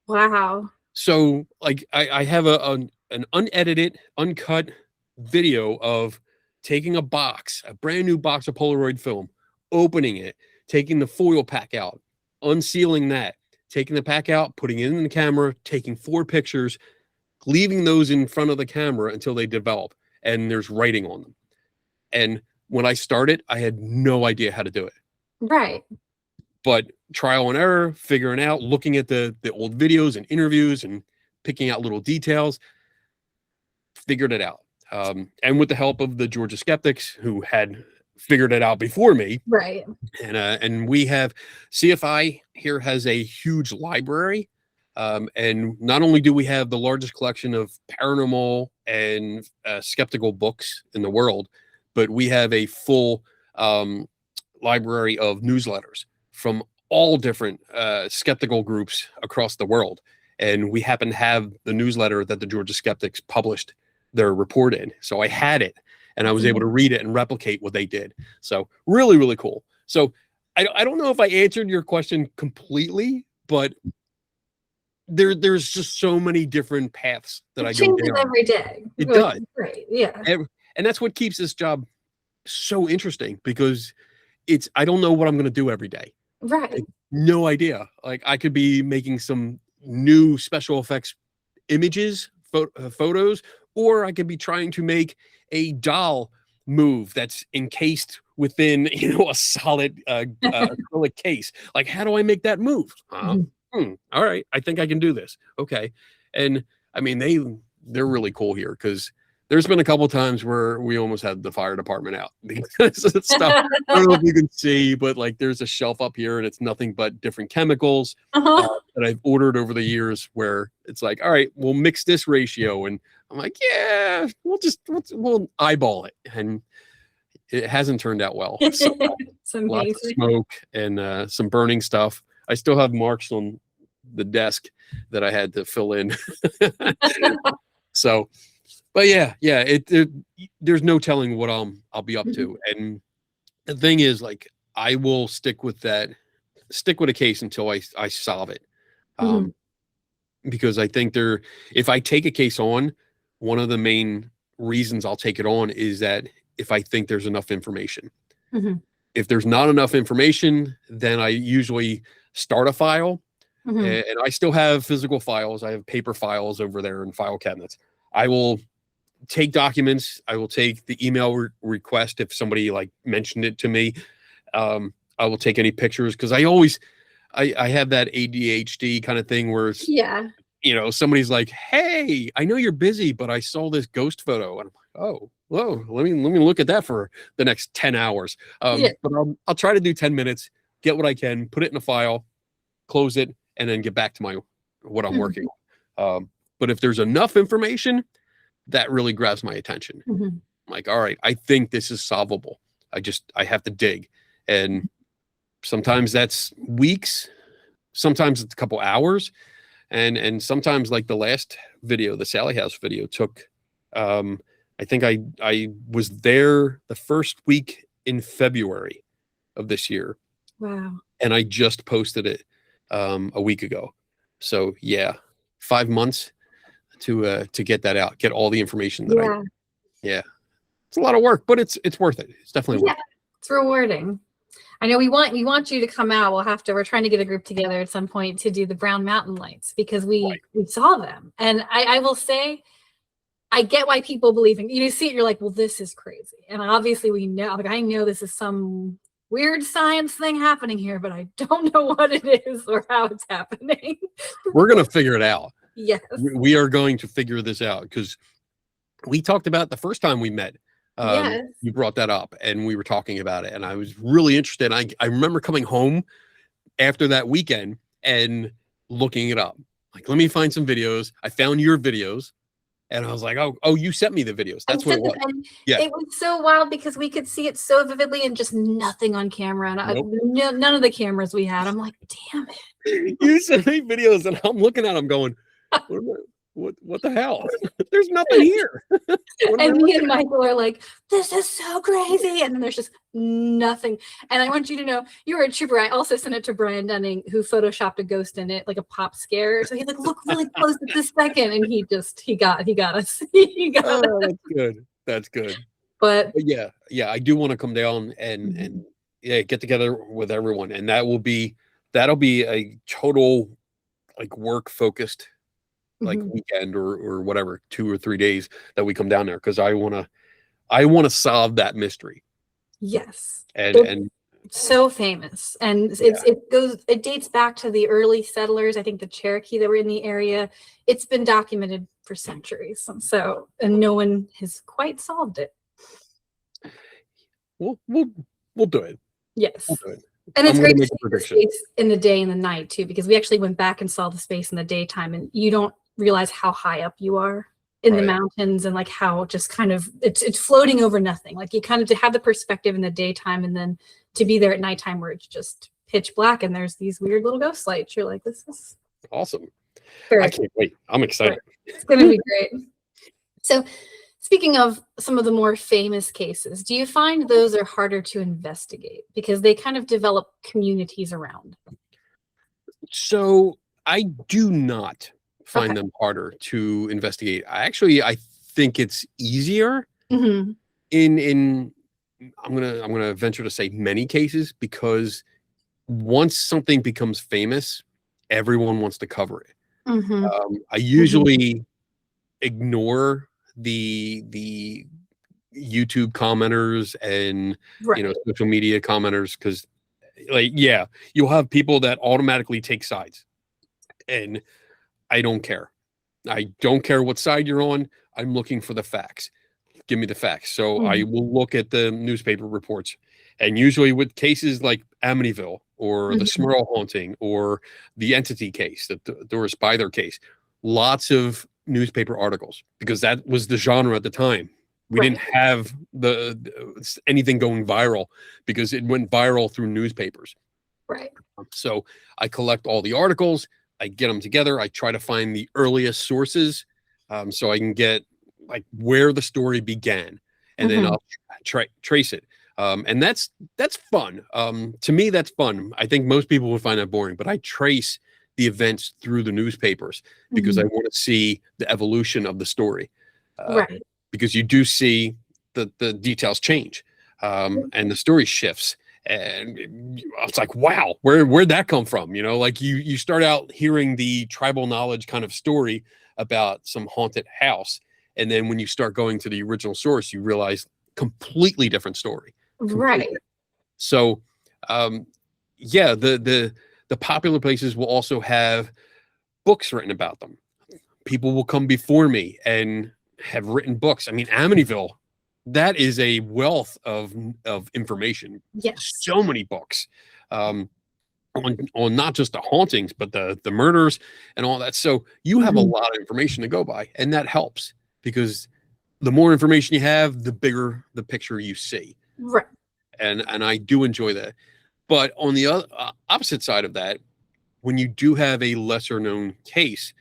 Wow. So like I have an unedited, uncut video of taking a brand new box of Polaroid film, opening it, taking the foil pack out, unsealing that, taking the pack out, putting it in the camera, taking 4 pictures, leaving those in front of the camera until they develop and there's writing on them. And when I started, I had no idea how to do it. Right. But trial and error, figuring out, looking at the old videos and interviews and picking out little details, figured it out. And with the help of the Georgia Skeptics, who had figured it out before me. Right. And we have CFI here has a huge library. And not only do we have the largest collection of paranormal and skeptical books in the world, but we have a full library of newsletters from all different skeptical groups across the world. And we happen to have the newsletter that the Georgia Skeptics published their report in. So I had it, and I was able to read it and replicate what they did. So really, really cool. So I don't know if I answered your question completely, but there's just so many different paths that I go down every day. It does. Great. Yeah. And that's what keeps this job so interesting, because I don't know what I'm going to do every day. Right. Like, no idea. Like, I could be making some new special effects images, photos, or I could be trying to make a doll move that's encased within, a solid acrylic case. Like, how do I make that move? All right, I think I can do this. Okay. And I mean, they're really cool here, because there's been a couple of times where we almost had the fire department out because of stuff. I don't know if you can see, but like, there's a shelf up here and it's nothing but different chemicals that I've ordered over the years, where it's like, all right, we'll mix this ratio. And I'm like, yeah, we'll eyeball it. And it hasn't turned out well. So, lots of smoke and some burning stuff. I still have marks on the desk that I had to fill in. So, but yeah, there's no telling what I'll be up to. And the thing is, like, I will stick with a case until I solve it. Because I think if I take a case on, one of the main reasons I'll take it on is that if I think there's enough information. If there's not enough information, then I usually start a file, and I still have physical files. I have paper files over there in file cabinets. I will take documents. I will take the email request if somebody like mentioned it to me. I will take any pictures, because I have that ADHD kind of thing where it's, somebody's like, hey, I know you're busy, but I saw this ghost photo. And I'm like, oh, whoa, let me look at that for the next 10 hours. But I'll try to do 10 minutes, get what I can, put it in a file, close it, and then get back to what I'm working on. But if there's enough information, that really grabs my attention. I'm like, all right, I think this is solvable. I have to dig. And sometimes that's weeks, sometimes it's a couple hours. And sometimes, like the last video, the Sally House video, took, I think I was there the first week in February of this year. Wow. And I just posted it a week ago. So yeah, 5 months to get that out, get all the information that it's a lot of work, but it's worth it. It's definitely worth it. It's rewarding. I know we want you to come out. We're trying to get a group together at some point to do the Brown Mountain Lights, because we saw them. And I will say, I get why people believe in, you see it, you're like, well, this is crazy. And obviously we know, like, I know this is some weird science thing happening here, but I don't know what it is or how it's happening. We're going to figure it out. Yes. We are going to figure this out, because we talked about the first time we met. You brought that up and we were talking about it, and I was really interested. I remember coming home after that weekend and looking it up. Like, let me find some videos. I found your videos, and I was like, oh, you sent me the videos. That's what it was. It was so wild, because we could see it so vividly and just nothing on camera. And none of the cameras we had. I'm like, damn it. You sent me videos, and I'm looking at them going, what the hell? There's nothing here. And me and Michael are like, this is so crazy. And then there's just nothing. And I want you to know, you were a trooper. I also sent it to Brian Dunning, who photoshopped a ghost in it, like a pop scare. So he's like, look really close at this second. And he got us. He got us. That's good. But yeah, I do want to come down and get together with everyone. And that'll be a total, like, work focused, like, weekend or whatever, 2 or 3 days that we come down there, because I want to solve that mystery. Yes. And so famous, and it dates back to the early settlers. I think the Cherokee that were in the area. It's been documented for centuries, and no one has quite solved it. we'll do it. Yes. We'll do it. And it's I'm great gonna to make see a the prediction. space in the day and the night too, because we actually went back and saw the space in the daytime, and you don't realize how high up you are in the Right. mountains, and like how just kind of it's floating over nothing. Like you kind of to have the perspective in the daytime, and then to be there at nighttime where it's just pitch black and there's these weird little ghost lights. You're like, this is Awesome. very I can't wait. I'm excited. It's going to be great. So, speaking of some of the more famous cases, do you find those are harder to investigate because they kind of develop communities around? So I do not find Okay. them harder to investigate. I think it's easier Hmm. in I'm gonna venture to say many cases, because once something becomes famous, everyone wants to cover it. Hmm. I usually ignore the YouTube commenters and Right. social media commenters, because yeah, you'll have people that automatically take sides, and I don't care. I don't care what side you're on. I'm looking for the facts. Give me the facts. So I Mhm. will look at the newspaper reports. And usually with cases like Amityville or the Mhm. Smurl haunting or the entity case, the Doris Byther case, lots of newspaper articles, because that was the genre at the time. We Right. didn't have anything going viral, because it went viral through newspapers. Right. So I collect all the articles, I get them together, I try to find the earliest sources, so I can get like where the story began, and then Mhm. I'll trace it. And that's fun. To me, that's fun. I think most people would find that boring, but I trace the events through the newspapers because I Mhm. want to see the evolution of the story. Uh, Right. because you do see the details change, and the story shifts, and it's like, wow, where'd that come from? Like you start out hearing the tribal knowledge kind of story about some haunted house, and then when you start going to the original source, you realize completely different story. Completely. Right. So yeah, the popular places will also have books written about them. People will come before me and have written books. I mean, Amityville, that is a wealth of information. Yes. So many books, on not just the hauntings, but the murders and all that. So you have a Mhm. lot of information to go by, and that helps, because the more information you have, the bigger the picture you see. Right. And I do enjoy that. But on the opposite side of that, when you do have a lesser known case,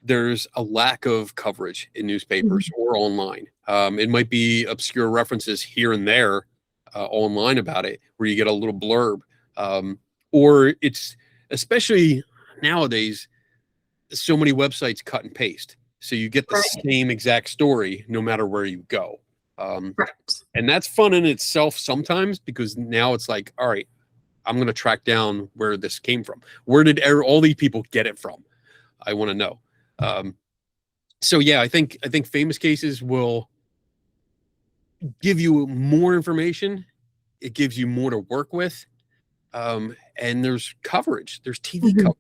there's a lack of coverage in newspapers Mhm. or online. It might be obscure references here and there online about it, where you get a little blurb, or it's, especially nowadays, so many websites cut and paste, so you get the Right. same exact story no matter where you go. Um, Right. and that's fun in itself sometimes, because now it's like, all right, I'm going to track down where this came from. Where did all these people get it from? I want to know. Um, so yeah, I think famous cases will give you more information. It gives you more to work with, and there's coverage. There's TV Mhm.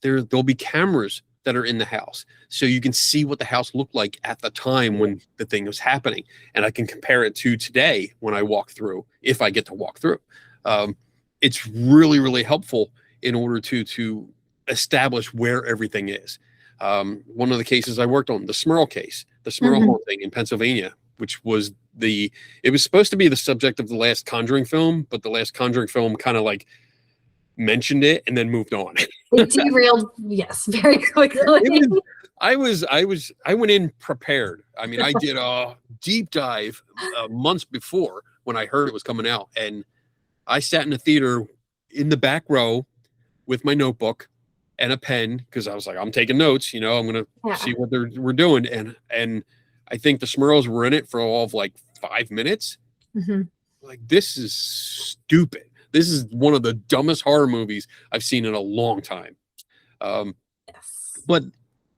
coverage. There'll be cameras that are in the house, so you can see what the house looked like at the time when the thing was happening, and I can compare it to today when I walk through, if I get to walk through. Um, it's really, really helpful in order to establish where everything is. One of the cases I worked on, the Smurl case, the Smurl Mhm. haunting in Pennsylvania, which was it was supposed to be the subject of the last Conjuring film, but the last Conjuring film kind of like mentioned it and then moved on. It derailed, yes, very quickly. It was I went in prepared. I mean, I did a deep dive months before when I heard it was coming out, and I sat in the theater in the back row with my notebook and a pen, because I was like, I'm taking notes. I'm gonna Yeah. see what we're doing, and I think the Smurls were in it for all of like 5 minutes. Mhm. Like, this is stupid. This is one of the dumbest horror movies I've seen in a long time. Um, Yes. but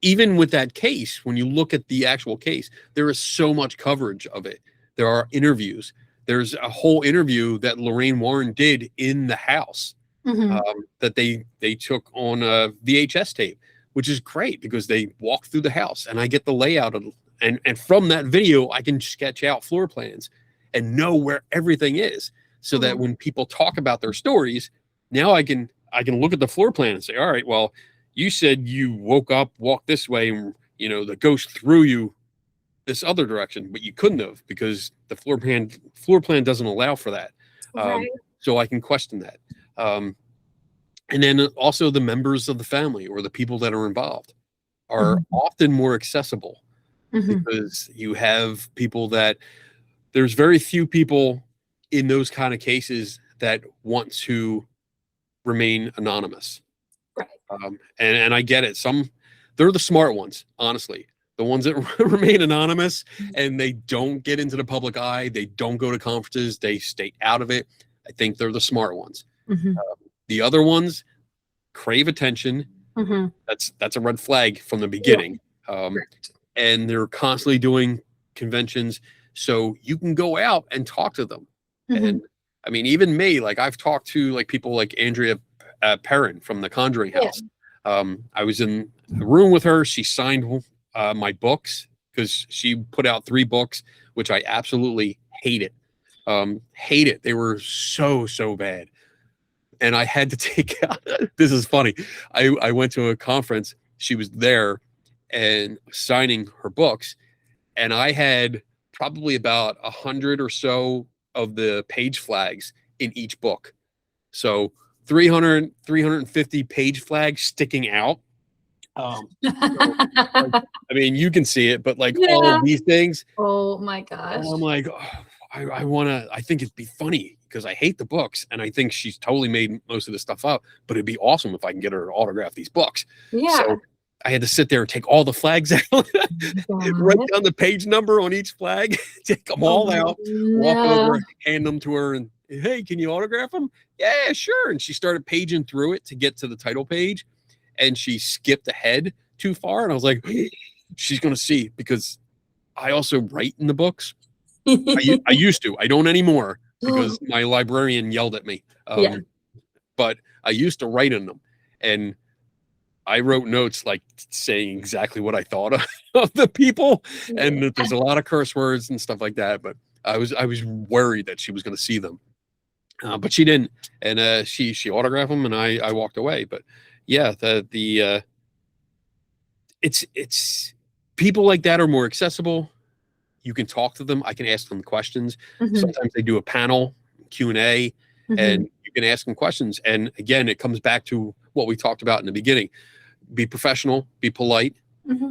even with that case, when you look at the actual case, there is so much coverage of it. There are interviews. There's a whole interview that Lorraine Warren did in the house, Mhm. that they took on a VHS tape, which is great because they walk through the house and I get the layout of, and from that video I can sketch out floor plans, and know where everything is, so that when people talk about their stories, now I can look at the floor plan and say, all right, well, you said you woke up, walked this way, and the ghost threw you this other direction, but you couldn't have, because the floor plan doesn't allow for that. Right. So I can question that. And then also the members of the family or the people that are involved are often more accessible, because you have people that there's very few people in those kind of cases that want to remain anonymous. Right. And I get it. They're the smart ones, honestly. The ones that remain anonymous and they don't get into the public eye, they don't go to conferences, they stay out of it. I think they're the smart ones. The other ones crave attention. That's a red flag from the beginning. And they're constantly doing conventions, so you can go out and talk to them. And I mean, even me, like I've talked to like people like Andrea Perrin from the Conjuring House. I was in the room with her. She signed my books, because she put out 3 books, which I absolutely hated. They were so bad. And I had to take out, this is funny. I went to a conference. She was there and signing her books. And I had probably about 100 or so of the page flags in each book. So 350 page flags sticking out. I mean, you can see it, but like all of these things. Oh my gosh. I'm like, I think it'd be funny, because I hate the books and I think she's totally made most of this stuff up, but it'd be awesome if I can get her to autograph these books. So I had to sit there and take all the flags out, write down the page number on each flag, take them all out, walk over, hand them to her, and hey, can you autograph them? Yeah, sure. And she started paging through it to get to the title page, and she skipped ahead too far. And I was like, she's going to see, because I also write in the books. I used to. I don't anymore, because my librarian yelled at me. But I used to write in them, and I wrote notes like saying exactly what I thought of the people, and that there's a lot of curse words and stuff like that. But I was worried that she was going to see them, but she didn't, and she autographed them, and I walked away. But yeah, it's people like that are more accessible. You can talk to them. I can ask them questions. Sometimes they do a panel Q&A, and you can ask them questions. And again, it comes back to what we talked about in the beginning. Be professional, be polite.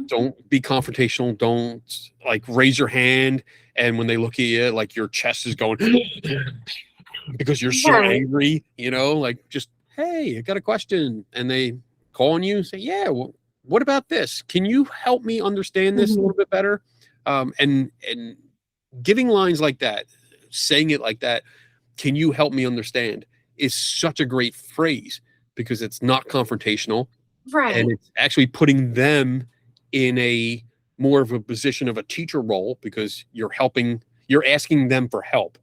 Don't be confrontational. Don't like raise your hand. And when they look at you, like your chest is going because you're so angry, like just, hey, I got a question. And they call on you and say, yeah, well, what about this? Can you help me understand this a little bit better? And giving lines like that, saying it like that, can you help me understand, is such a great phrase, because it's not confrontational. And it's actually putting them in a more of a position of a teacher role, because you're asking them for help.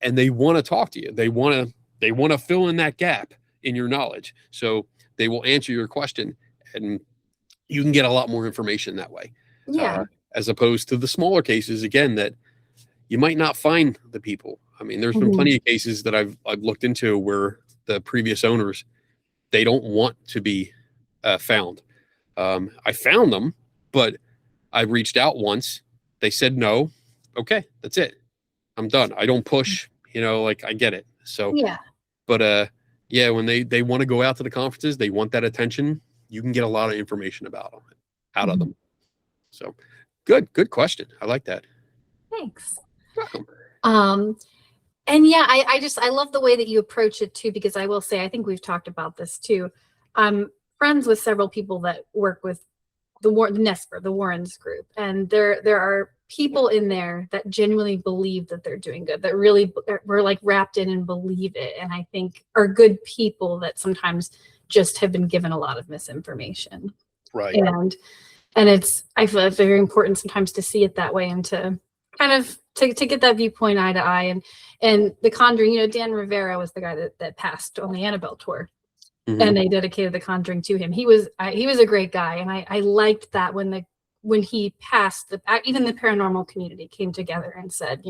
And they want to talk to you. They want to fill in that gap in your knowledge. So they will answer your question, and you can get a lot more information that way. As opposed to the smaller cases, again, that you might not find the people. I mean, there's been plenty of cases that I've looked into where the previous owners, they don't want to be found. I found them, but I reached out once. They said no. Okay, that's it. I'm done. I don't push. Like I get it. So but when they want to go out to the conferences, they want that attention. You can get a lot of information about them, out of them. So good question. I like that. Thanks. Welcome. And I love the way that you approach it too, because I will say, I think we've talked about this too. I'm friends with several people that work with the NESPR, the Warrens group. And there are people in there that genuinely believe that they're doing good, that really were like wrapped in and believe it. And I think are good people that sometimes just have been given a lot of misinformation. And I feel it's very important sometimes to see it that way, and to kind of to get that viewpoint eye to eye. And the Conjuring, Dan Rivera was the guy that passed on the Annabelle tour. And they dedicated the Conjuring to him. He was a great guy, and I liked that when he passed, even the paranormal community came together and said,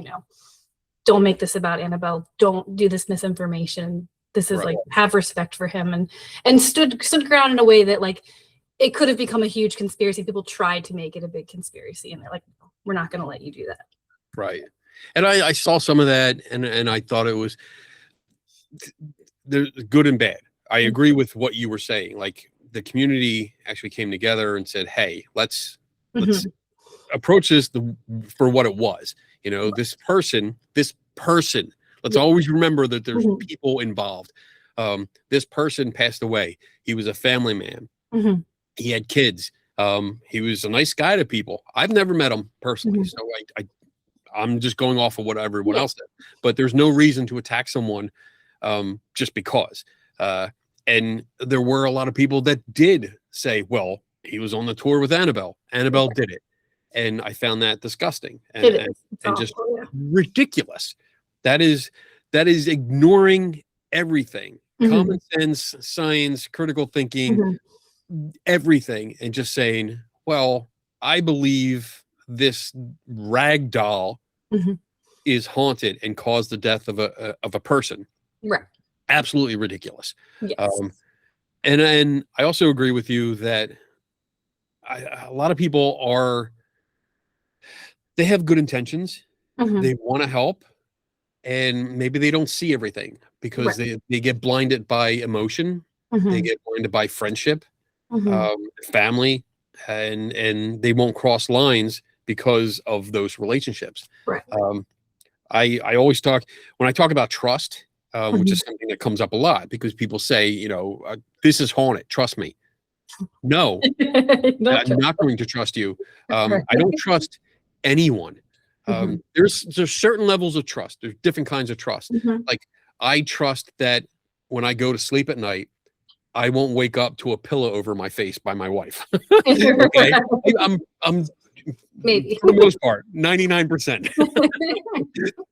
don't make this about Annabelle. Don't do this misinformation. This is like, have respect for him, and stood ground in a way that like it could have become a huge conspiracy. People tried to make it a big conspiracy, and they're like, we're not going to let you do that. Right. And I saw some of that, and I thought it was there's good and bad. I agree with what you were saying. Like the community actually came together and said, hey, let's approach this for what it was. You know, this person, let's always remember that there's people involved. This person passed away. He was a family man. He had kids. He was a nice guy to people. I've never met him personally. So I'm just going off of what everyone else said, but there's no reason to attack someone just because. And there were a lot of people that did say, well, he was on the tour with Annabelle. Annabelle did it. And I found that disgusting and just ridiculous. That is ignoring everything, common sense, science, critical thinking, everything, and just saying, well, I believe this rag doll is haunted and caused the death of a person. Right. Absolutely ridiculous. Yes. And I also agree with you that a lot of people they have good intentions. They want to help, and maybe they don't see everything because they get blinded by emotion. They get blinded by friendship, family, and they won't cross lines because of those relationships. Right. I always when I talk about trust, which is something that comes up a lot because people say, you know, this is haunted. Trust me. No, I'm not going to trust you. I don't trust anyone. There's certain levels of trust. There's different kinds of trust. Like I trust that when I go to sleep at night, I won't wake up to a pillow over my face by my wife. Okay, I'm maybe for the most part 99%.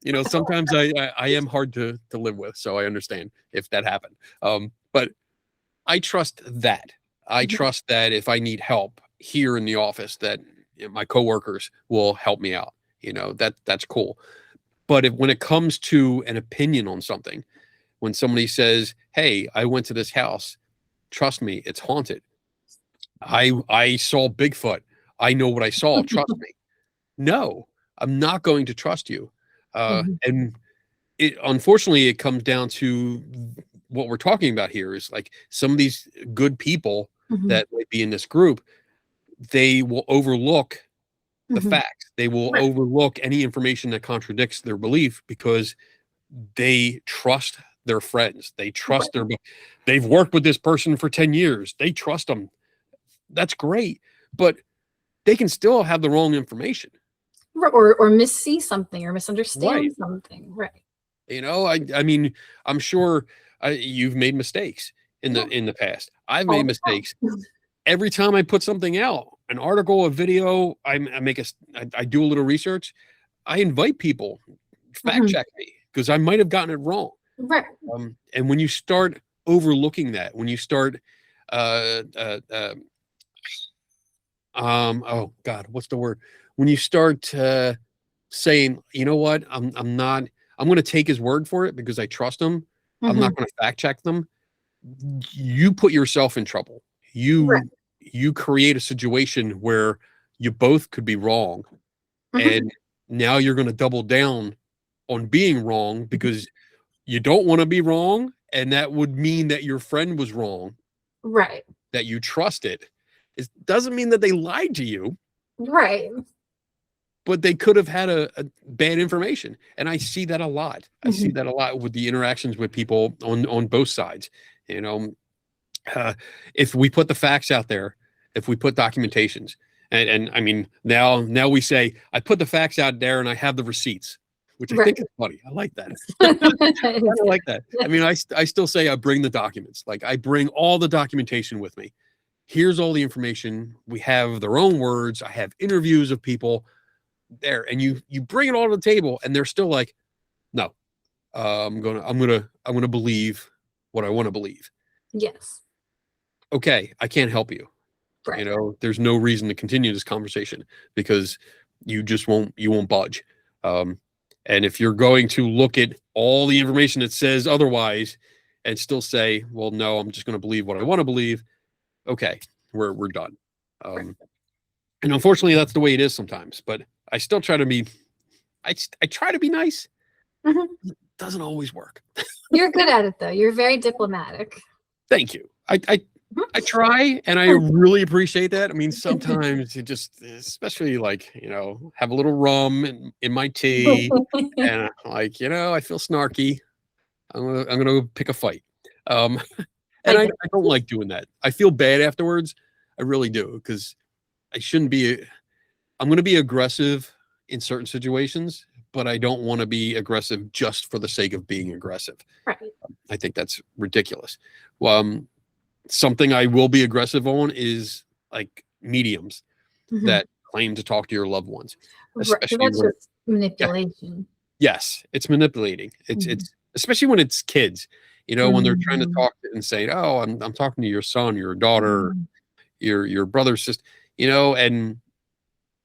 You know, sometimes I am hard to live with, so I understand if that happened. But I trust that. I trust that if I need help here in the office, that my coworkers will help me out. You know, that's cool. But when it comes to an opinion on something, when somebody says, hey, I went to this house, trust me, it's haunted. I saw Bigfoot. I know what I saw. Trust me. No, I'm not going to trust you. And unfortunately, it comes down to what we're talking about here is like some of these good people that might be in this group, they will overlook the facts. They will overlook any information that contradicts their belief because they trust their friends. They trust they've worked with this person for 10 years. They trust them. That's great. But they can still have the wrong information. Or missee something or misunderstand something. Right. You know, I mean, I'm sure you've made mistakes in the past. I've made mistakes. Every time I put something out, an article, a video, I do a little research. I invite people, fact check me because I might have gotten it wrong. Right. And when you start overlooking that, when you start, oh God, what's the word? When you start saying, you know what, I'm going to take his word for it because I trust him. I'm not going to fact check them. You put yourself in trouble. You create a situation where you both could be wrong. And now you're going to double down on being wrong because you don't want to be wrong. And that would mean that your friend was wrong. Right. That you trusted. It doesn't mean that they lied to you. Right. But they could have had a bad information. And I see that a lot. I see that a lot with the interactions with people on both sides. You know, if we put the facts out there, if we put documentations, and I mean, now we say, I put the facts out there and I have the receipts, which I think is funny. I like that. I like that. I mean, I still say I bring the documents. Like I bring all the documentation with me. Here's all the information. We have their own words. I have interviews of people there, and you bring it all to the table, and they're still like, no, I'm gonna believe what I want to believe. Yes. Okay, I can't help you. Right. You know, there's no reason to continue this conversation because you won't budge. And if you're going to look at all the information that says otherwise and still say, well, no, I'm just going to believe what I want to believe, okay, we're done. And unfortunately, that's the way it is sometimes. But I still try to be, I try to be nice. Mm-hmm. It doesn't always work. You're good at it, though. You're very diplomatic. Thank you. I try, and I really appreciate that. I mean, sometimes it just, especially like, have a little rum in my tea, and like, I feel snarky. I'm gonna go pick a fight. And I don't like doing that. I feel bad afterwards. I really do, because I shouldn't be. I'm gonna be aggressive in certain situations, but I don't want to be aggressive just for the sake of being aggressive. Right. I think that's ridiculous. Something I will be aggressive on is like mediums that claim to talk to your loved ones. Especially that's just manipulation. Yes, it's manipulating. It's especially when it's kids, when they're trying to talk and say, "Oh, I'm talking to your son, your daughter, your brother, sister," and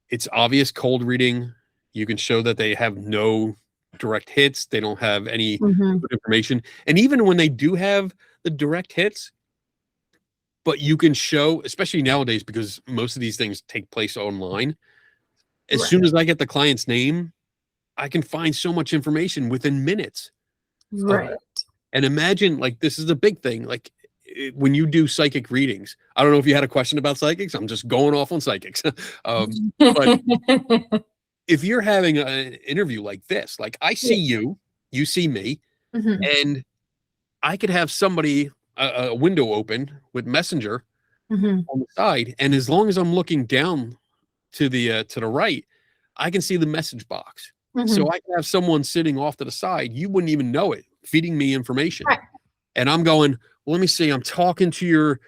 it's obvious cold reading. You can show that they have no direct hits. They don't have any good information. And even when they do have the direct hits, but you can show, especially nowadays, because most of these things take place online. As soon as I get the client's name, I can find so much information within minutes. Right. And imagine, like, this is a big thing. Like, when you do psychic readings, I don't know if you had a question about psychics. I'm just going off on psychics. But if you're having an interview like this, like I see you see me, and I could have somebody, a window open with Messenger on the side, and as long as I'm looking down to the right, I can see the message box. So I can have someone sitting off to the side, you wouldn't even know it, feeding me information. Right. And I'm going, well, let me see, I'm talking to your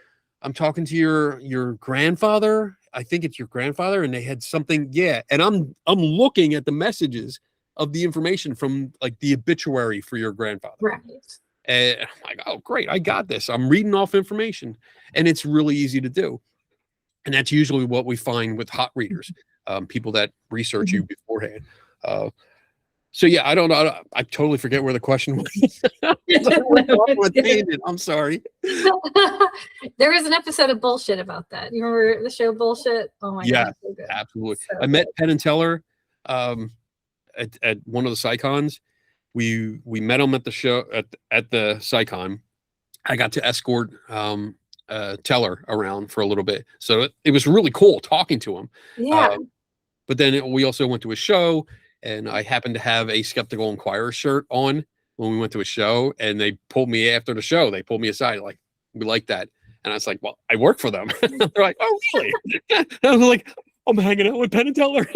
grandfather. I think it's your grandfather, and they had something, and I'm looking at the messages of the information from like the obituary for your grandfather. Right. And I'm like, oh, great, I got this. I'm reading off information, and it's really easy to do. And that's usually what we find with hot readers, people that research you beforehand. So yeah, I don't know. I totally forget where the question was. I'm sorry. There was an episode of Bullshit about that. You remember the show Bullshit? Oh my God. So good. Absolutely. So I met Penn and Teller at one of the Psychons. We met him at the show at the Psychon. I got to escort Teller around for a little bit, so it was really cool talking to him. Yeah. But then we also went to a show, and I happened to have a Skeptical Inquirer shirt on when we went to a show, and they pulled me after the show. They pulled me aside, like, we like that. And I was like, well, I work for them. They're like, oh, really? And I was like, I'm hanging out with Penn and Teller.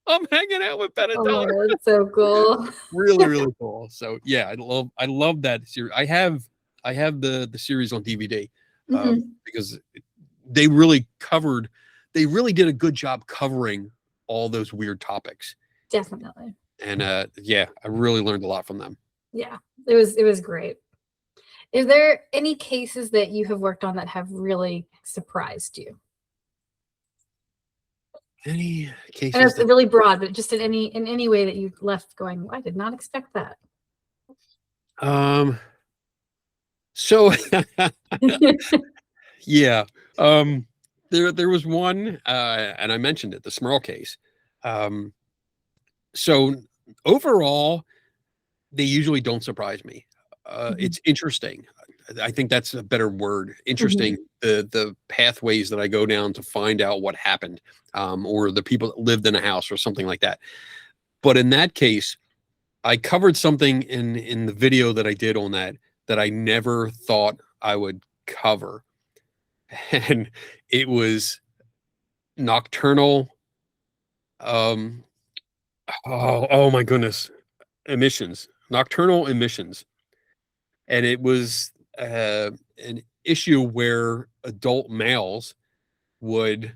I'm hanging out with Penn and Teller. Oh, that's so cool. Really, really cool. So yeah, I love that series. I have the series on DVD because they really did a good job covering all those weird topics. Definitely. And I really learned a lot from them. Yeah, it was great. Is there any cases that you have worked on that have really surprised you? Any cases? And it's really broad, but just in any way that you left going, I did not expect that. So yeah. There was one, and I mentioned it, the Smurl case. So overall, they usually don't surprise me. It's interesting. I think that's a better word. Interesting. The pathways that I go down to find out what happened, or the people that lived in a house or something like that. But in that case, I covered something in the video that I did on that I never thought I would cover. And it was nocturnal, oh my goodness, nocturnal emissions. And it was an issue where adult males would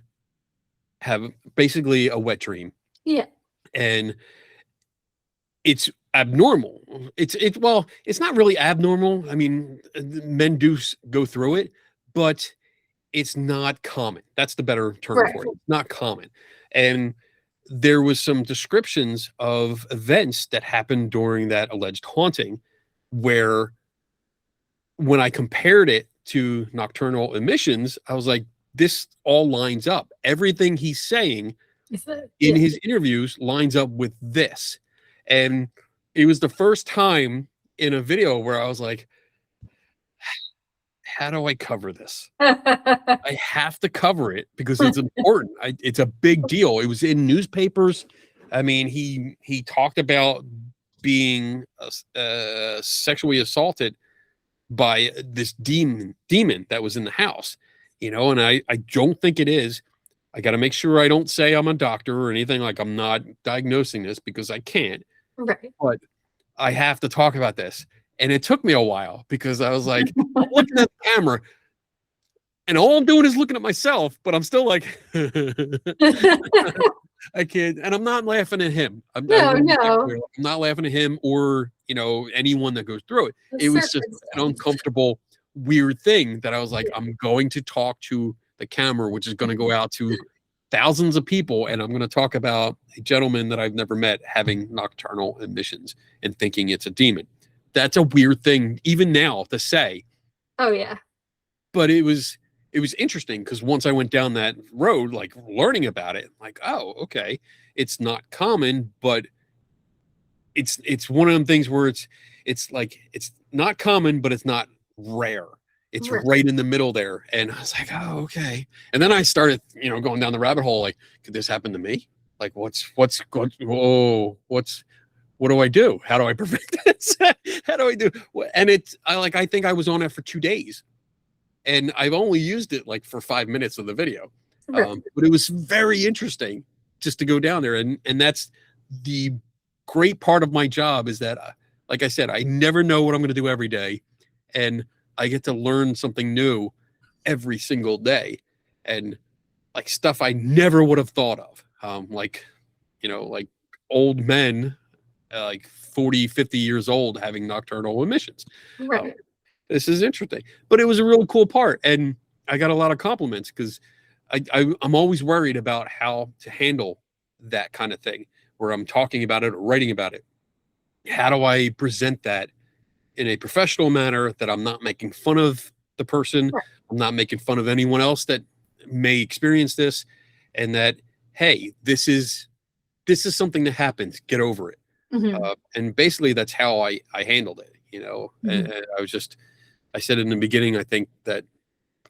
have basically a wet dream. Yeah. And it's abnormal. It's not really abnormal. I mean, men do go through it, but it's not common. That's the better term for it. It's not common. And there was some descriptions of events that happened during that alleged haunting, where when I compared it to nocturnal emissions, I was like, this all lines up. Everything he's saying in his interviews lines up with this. And it was the first time in a video where I was like, how do I cover this? I have to cover it because it's important. It's a big deal. It was in newspapers. I mean, he talked about being sexually assaulted by this demon that was in the house, and I don't think it is. I got to make sure I don't say I'm a doctor or anything, like I'm not diagnosing this, because I can't. Right. But I have to talk about this. And it took me a while because I was like, I'm looking at the camera and all I'm doing is looking at myself, but I'm still like, I can't. And I'm not laughing at him. I'm not laughing at him or, anyone that goes through it. It was just an uncomfortable, weird thing that I was like, I'm going to talk to the camera, which is going to go out to thousands of people. And I'm going to talk about a gentleman that I've never met having nocturnal emissions and thinking it's a demon. That's a weird thing even now to say. Oh yeah. But it was interesting because once I went down that road, like learning about it, like, oh, okay, it's not common, but it's one of them things where it's like, it's not common, but it's not rare. It's right in the middle there. And I was like, oh, okay. And then I started, going down the rabbit hole. Like, could this happen to me? Like, what do I do? How do I prevent this? How do I do? And I think I was on it for 2 days, and I've only used it like for 5 minutes of the video. But it was very interesting just to go down there. And that's the great part of my job, is that, like I said, I never know what I'm going to do every day. And I get to learn something new every single day, and like stuff I never would have thought of. Like old men, like 40, 50 years old, having nocturnal emissions. Right. This is interesting, but it was a really cool part. And I got a lot of compliments because I'm always worried about how to handle that kind of thing where I'm talking about it or writing about it. How do I present that in a professional manner that I'm not making fun of the person? Right. I'm not making fun of anyone else that may experience this, and that, hey, this is something that happens. Get over it. Mm-hmm. And basically that's how I handled it, mm-hmm. And I said in the beginning, I think that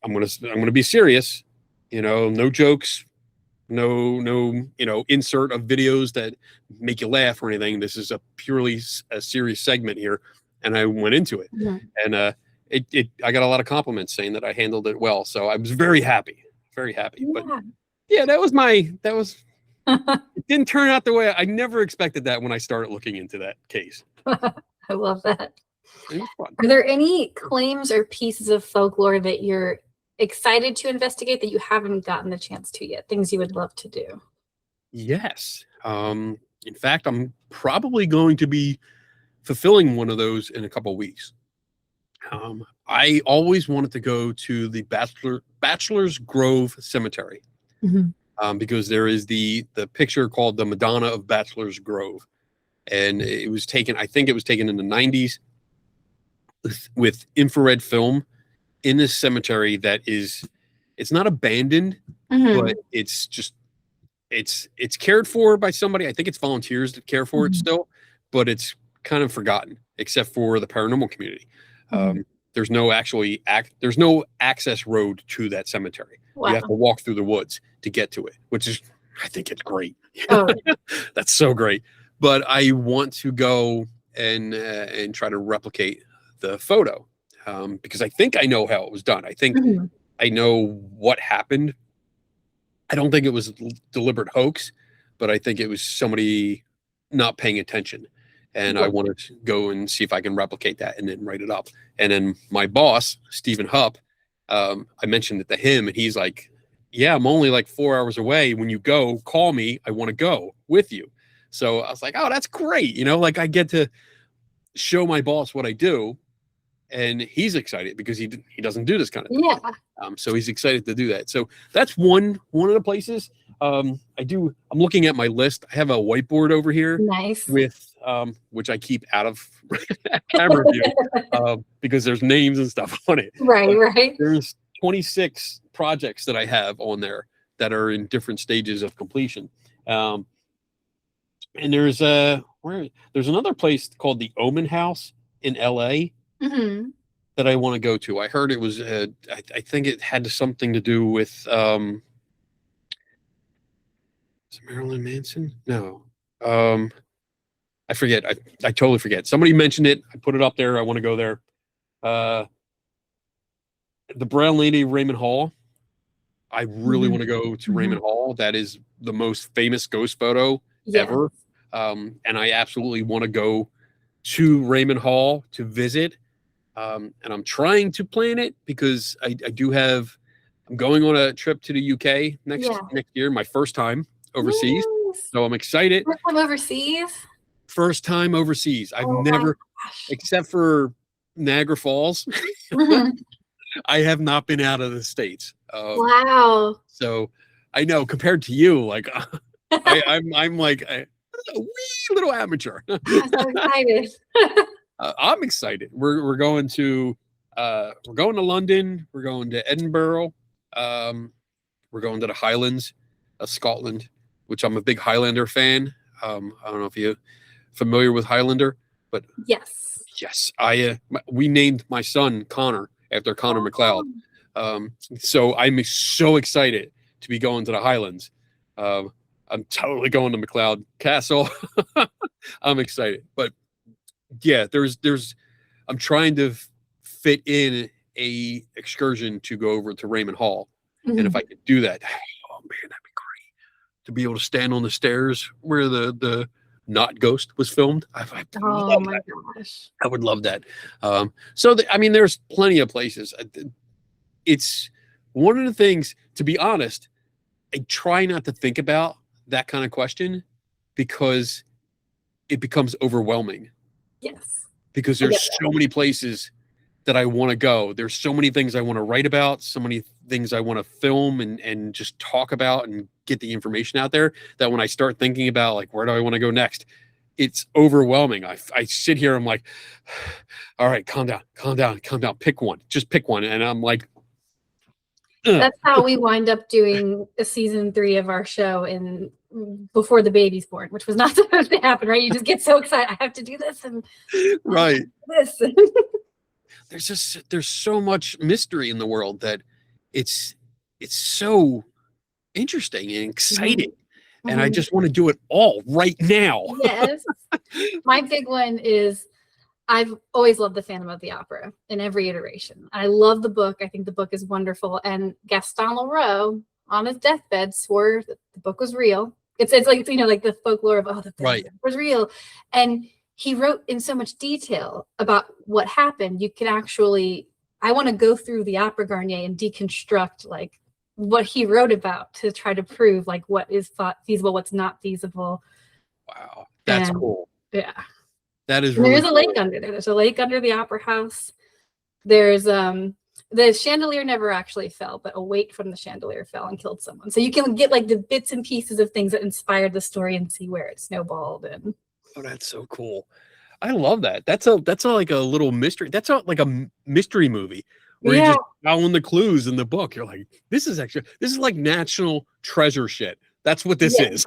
I'm going to be serious, no jokes, no, insert of videos that make you laugh or anything. This is a purely a serious segment here. And I went into it, mm-hmm. and I got a lot of compliments saying that I handled it well. So I was very happy. Yeah. But yeah, that was it didn't turn out the way I never expected that when I started looking into that case. I love that. It was fun. Are there any claims or pieces of folklore that you're excited to investigate that you haven't gotten the chance to yet? Things you would love to do? Yes. In fact, I'm probably going to be fulfilling one of those in a couple of weeks. I always wanted to go to the Bachelor's Grove Cemetery, mm-hmm. Because there is the picture called the Madonna of Bachelor's Grove, and it was taken. I think it was taken in the 90s with infrared film in this cemetery that it's not abandoned, mm-hmm. but it's just it's cared for by somebody. I think it's volunteers that care for mm-hmm. it still, but it's kind of forgotten except for the paranormal community. Mm-hmm. There's no access road to that cemetery. Wow. You have to walk through the woods to get to it, which is, I think it's great. Oh. That's so great. But I want to go and try to replicate the photo, because I think I know how it was done. I think mm-hmm. I know what happened. I don't think it was deliberate hoax, but I think it was somebody not paying attention. And I wanted to go and see if I can replicate that and then write it up. And then my boss, Stephen Hupp, I mentioned it to him, and he's like, yeah, I'm only like 4 hours away. When you go, call me. I want to go with you. So I was like, oh, that's great. Like I get to show my boss what I do, and he's excited because he doesn't do this kind of thing. Yeah. So he's excited to do that. So that's one of the places. I'm looking at my list. I have a whiteboard over here Nice. with which I keep out of camera view because there's names and stuff on it. Right, But right. there's 26 projects that I have on there that are in different stages of completion. And there's another place called the Omen House in LA Mm-hmm. that I want to go to. I heard it was I think it had something to do with is it Marilyn Manson? No. I forget. I totally forget. Somebody mentioned it. I put it up there. I want to go there. The Brown Lady Raymond Hall. I really want to go to Raymond Hall. That is the most famous ghost photo ever. And I absolutely want to go to Raymond Hall to visit. And I'm trying to plan it because I'm going on a trip to the UK next year, my first time overseas. Nice. So I'm excited. First time overseas? First time overseas. I've never, except for Niagara Falls, I have not been out of the States. Wow. So I know compared to you, like I'm like a wee little amateur. I'm so excited. I'm excited. We're going to London. We're going to Edinburgh. We're going to the Highlands of Scotland, which I'm a big Highlander fan. I don't know if you're familiar with Highlander, but yes, we named my son Connor after Connor McLeod. So I'm so excited to be going to the Highlands. I'm totally going to McLeod Castle. I'm excited, but yeah, I'm trying to fit in a excursion to go over to Raymond Hall. And if I could do that, oh man, that'd be great to be able to stand on the stairs where the Not Ghost was filmed. Oh my gosh, I would love that. I mean, there's plenty of places. It's one of the things, to be honest, I try not to think about that kind of question because it becomes overwhelming. Yes. Because there's so many places that I want to go. There's so many things I want to write about, so many things I want to film and just talk about and get the information out there, that when I start thinking about like, where do I want to go next? It's overwhelming. I sit here, I'm like, all right, calm down, pick one, just pick one. And I'm like, ugh. That's how we wind up doing a season 3 of our show before the baby's born, which was not supposed to happen, right? You just get so excited. I have to do this and right. This. There's so much mystery in the world that it's so interesting and exciting. And I just want to do it all right now. Yes. My big one is I've always loved the Phantom of the Opera in every iteration. I love the book. I think the book is wonderful. And Gaston Leroux, on his deathbed, swore that the book was real. It's like, like the folklore of, the Phantom was real. And he wrote in so much detail about what happened. You can actually, I want to go through the Opera Garnier and deconstruct like what he wrote about to try to prove like what is feasible, what's not feasible. Wow. That's cool. Yeah. That is really There's a lake under there. There's a lake under the opera house. There's the chandelier never actually fell, but a weight from the chandelier fell and killed someone. So you can get like the bits and pieces of things that inspired the story and see where it snowballed. And oh, that's so cool. I love that. That's like a little mystery. That's like a mystery movie where you just found the clues in the book. You're like, this is like national treasure shit. That's what this is.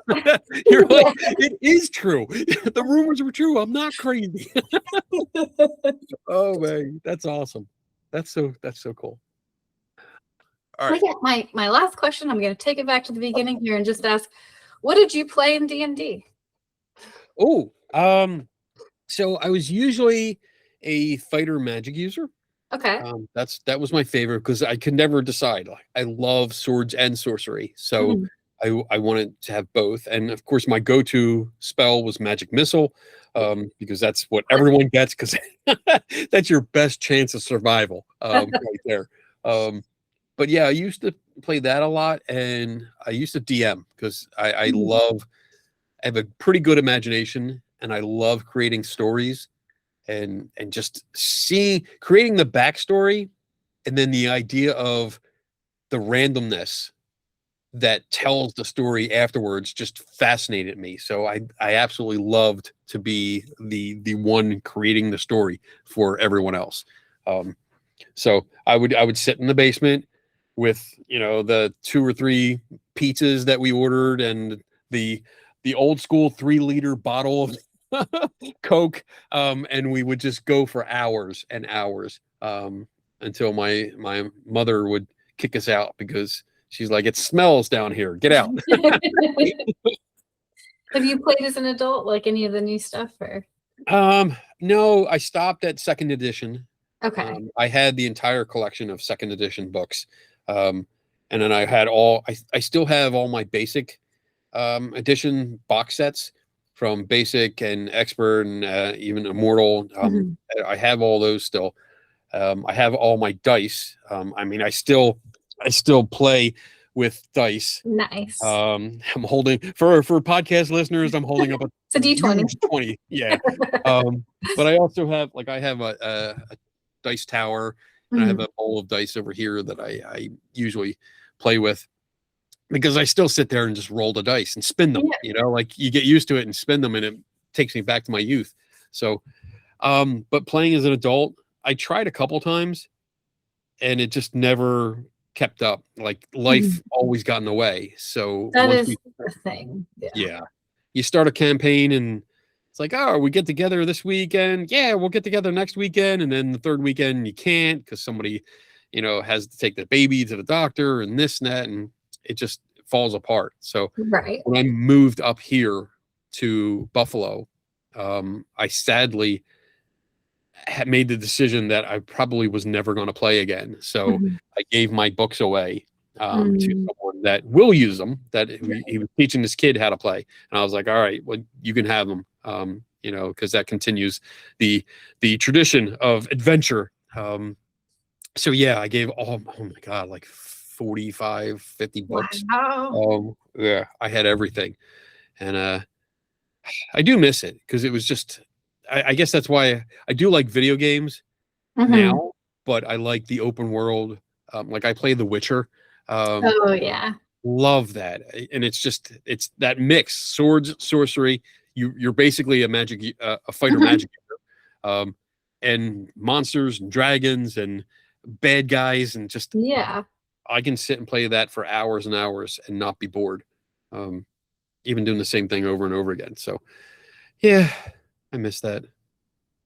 You're like, it is true. The rumors were true. I'm not crazy. Oh man, that's awesome. That's so cool. All right. My last question, I'm going to take it back to the beginning here and just ask, what did you play in D&D? Oh, so I was usually a fighter magic user. Okay. That was my favorite because I could never decide. Like, I love swords and sorcery, so I wanted to have both. And of course, my go-to spell was Magic Missile, because that's what everyone gets, because that's your best chance of survival, right there. But yeah, I used to play that a lot, and I used to DM because I have a pretty good imagination, and I love creating stories and just creating the backstory, and then the idea of the randomness that tells the story afterwards just fascinated me. So I absolutely loved to be the one creating the story for everyone else. So I would sit in the basement with, you know, the 2 or 3 pizzas that we ordered and the old school 3-liter bottle of Coke, and we would just go for hours and hours, until my mother would kick us out because she's like, it smells down here. Get out. Have you played as an adult, like any of the new stuff, or? No, I stopped at second edition. Okay. I had the entire collection of second edition books. And then I had I still have all my basic edition box sets from basic and expert and even immortal. I have all those still. I have all my dice. I mean, I still play with dice. Nice. I'm holding for podcast listeners. I'm holding up It's a D20. 20. Yeah. But I also have I have a dice tower, and I have a bowl of dice over here that I usually play with, because I still sit there and just roll the dice and spin them. You know, like you get used to it and spin them, and it takes me back to my youth. So, but playing as an adult, I tried a couple times, and it just never kept up. Like life always got in the way. So that is the thing. Yeah. You start a campaign and it's like, oh, we get together this weekend. Yeah, we'll get together next weekend. And then the third weekend you can't because somebody, you know, has to take the baby to the doctor and this and that, and it just falls apart. So when I moved up here to Buffalo, I sadly had made the decision that I probably was never going to play again. So I gave my books away to someone that will use them, that he was teaching this kid how to play. And I was like, all right, well, you can have them, you know, because that continues the tradition of adventure. So yeah, I gave oh my God, like 45, 50 books. Wow. Yeah, I had everything. And I do miss it because it was just, I guess that's why I do like video games now, but I like the open world. Like I play The Witcher. Oh yeah. Love that. And it's that mix, swords, sorcery. You're basically a fighter magic user, and monsters and dragons and bad guys, and just I can sit and play that for hours and hours and not be bored. Even doing the same thing over and over again. So yeah, I miss that.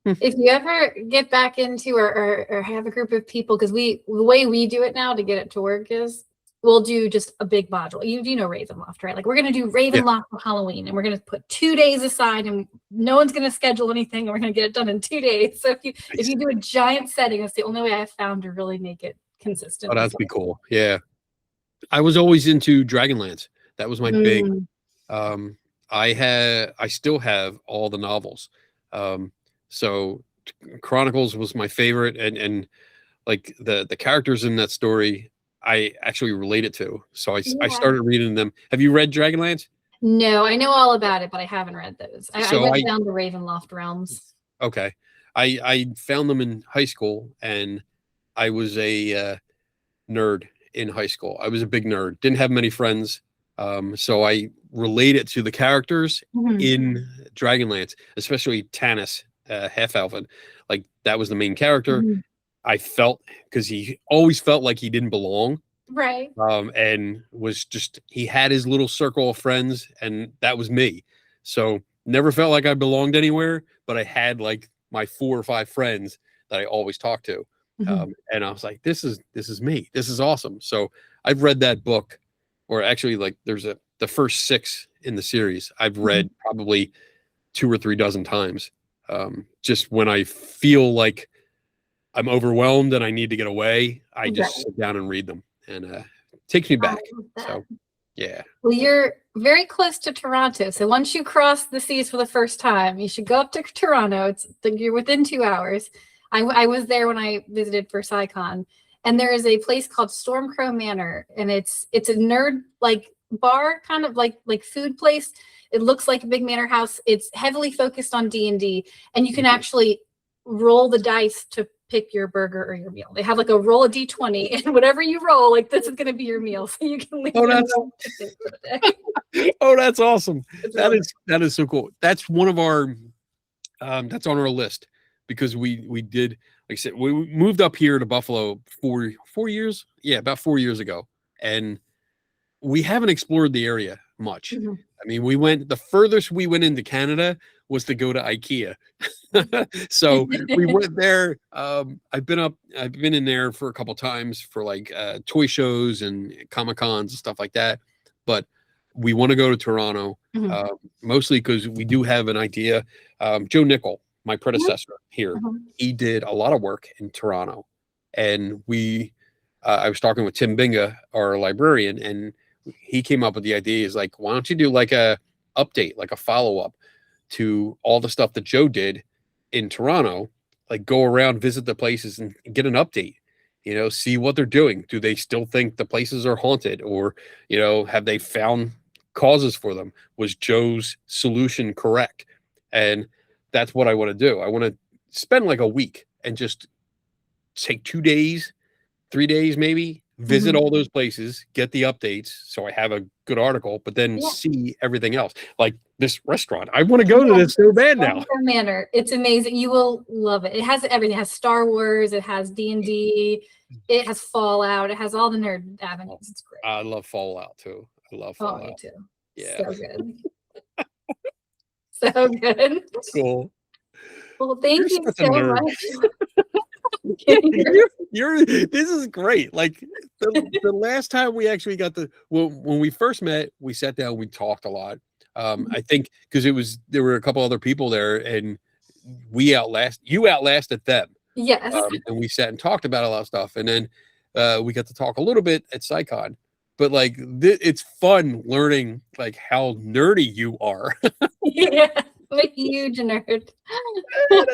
If you ever get back into or have a group of people, because the way we do it now to get it to work is we'll do just a big module. You know Ravenloft, right? Like we're going to do Ravenloft for Halloween, and we're going to put 2 days aside, and no one's going to schedule anything, and we're going to get it done in 2 days. So if you do a giant setting, that's the only way I've found to really make it consistent. Oh, that'd be cool. Yeah. I was always into Dragonlance. That was my big, I still have all the novels. So Chronicles was my favorite, and like the characters in that story, I actually related to. So I started reading them. Have you read Dragonlance? No, I know all about it, but I haven't read those. I went down the Ravenloft realms. Okay. I found them in high school, and I was a nerd in high school. I was a big nerd. Didn't have many friends. So I related to the characters in Dragonlance, especially Tanis, half elven. Like that was the main character. I felt, because he always felt like he didn't belong. Right. And was just, he had his little circle of friends, and that was me. So never felt like I belonged anywhere, but I had like my 4 or 5 friends that I always talked to. And I was like, this is me. This is awesome. So I've read that book, or actually like there's the first 6 in the series I've read probably 2 or 3 dozen times. Just when I feel like I'm overwhelmed and I need to get away, I just sit down and read them, and it takes me back. So yeah. Well, you're very close to Toronto. So once you cross the seas for the first time, you should go up to Toronto. You're within 2 hours. I was there when I visited for SciCon, and there is a place called Stormcrow Manor, and it's a nerd like bar, kind of like food place. It looks like a big manor house. It's heavily focused on D&D, and you can actually roll the dice to pick your burger or your meal. They have like a roll of D20, and whatever you roll, like this is going to be your meal. So you can leave. Oh, that's awesome. That is so cool. That's one of our that's on our list, because we did, like I said, we moved up here to Buffalo 4 years. Yeah, about 4 years ago. And we haven't explored the area much. Mm-hmm. I mean, the furthest we went into Canada was to go to IKEA. So we went there. I've been in there for a couple times for like toy shows and Comic Cons and stuff like that. But we want to go to Toronto, mostly because we do have an idea. Joe Nickel, my predecessor here, he did a lot of work in Toronto, and I was talking with Tim Binga, our librarian, and he came up with the idea is like, why don't you do like a update, like a follow-up to all the stuff that Joe did in Toronto, like go around, visit the places and get an update, see what they're doing. Do they still think the places are haunted, or, have they found causes for them? Was Joe's solution correct? And that's what I want to do. I want to spend like a week and just take 2 days, 3 days, maybe visit all those places, get the updates. So I have a good article, but then see everything else. Like this restaurant, I want to go to this so bad now. Manor. It's amazing. You will love it. It has everything. It has Star Wars. It has D&D. It has Fallout. It has all the nerd avenues. It's great. I love Fallout too. I love Fallout. Oh, me too. Yeah. So good. So good. Cool. Well, thank you so much. This is great. Like the last time we actually got when we first met, we sat down, we talked a lot. I think because there were a couple other people there, and you outlasted them. Yes. And we sat and talked about a lot of stuff, and then we got to talk a little bit at SciCon. But like it's fun learning like how nerdy you are. Yeah, I'm a huge nerd. Awesome.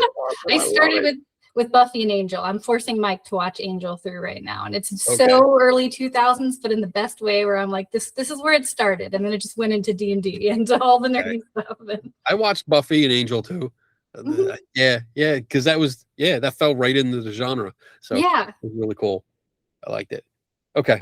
I started with Buffy and Angel. I'm forcing Mike to watch Angel through right now, and it's so early 2000s, but in the best way, where I'm like, this is where it started, and then it just went into D&D and all the nerdy stuff. And I watched Buffy and Angel too. Yeah, because that fell right into the genre. So yeah, it was really cool. I liked it. Okay,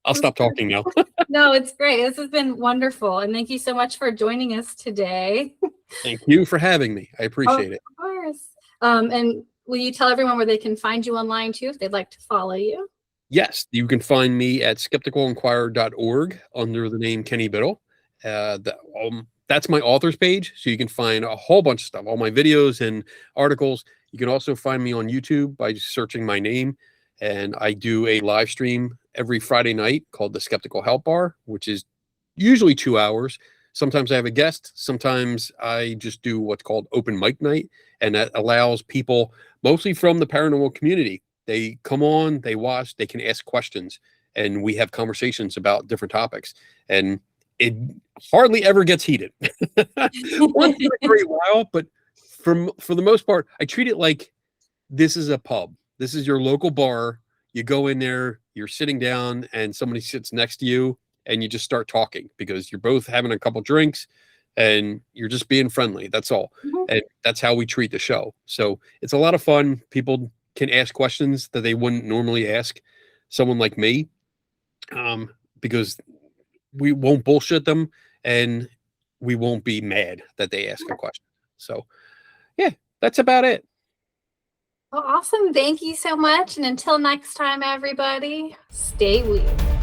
I'll stop talking now. No, it's great. This has been wonderful, and thank you so much for joining us today. Thank you for having me. I appreciate it. Of course. And will you tell everyone where they can find you online too, if they'd like to follow you? Yes, you can find me at skepticalinquirer.org under the name Kenny Biddle. That's my author's page, so you can find a whole bunch of stuff, all my videos and articles. You can also find me on YouTube by just searching my name. And I do a live stream every Friday night called the Skeptical Help Bar, which is usually 2 hours. Sometimes I have a guest. Sometimes I just do what's called open mic night. And that allows people, mostly from the paranormal community, they come on, they watch, they can ask questions, and we have conversations about different topics. And it hardly ever gets heated. Once in a great while, but for the most part, I treat it like this is a pub. This is your local bar. You go in there, you're sitting down, and somebody sits next to you, and you just start talking because you're both having a couple drinks and you're just being friendly. That's all. And that's how we treat the show. So it's a lot of fun. People can ask questions that they wouldn't normally ask someone like me, because we won't bullshit them and we won't be mad that they ask a question. So yeah, that's about it. Well, awesome. Thank you so much. And until next time, everybody, stay weird.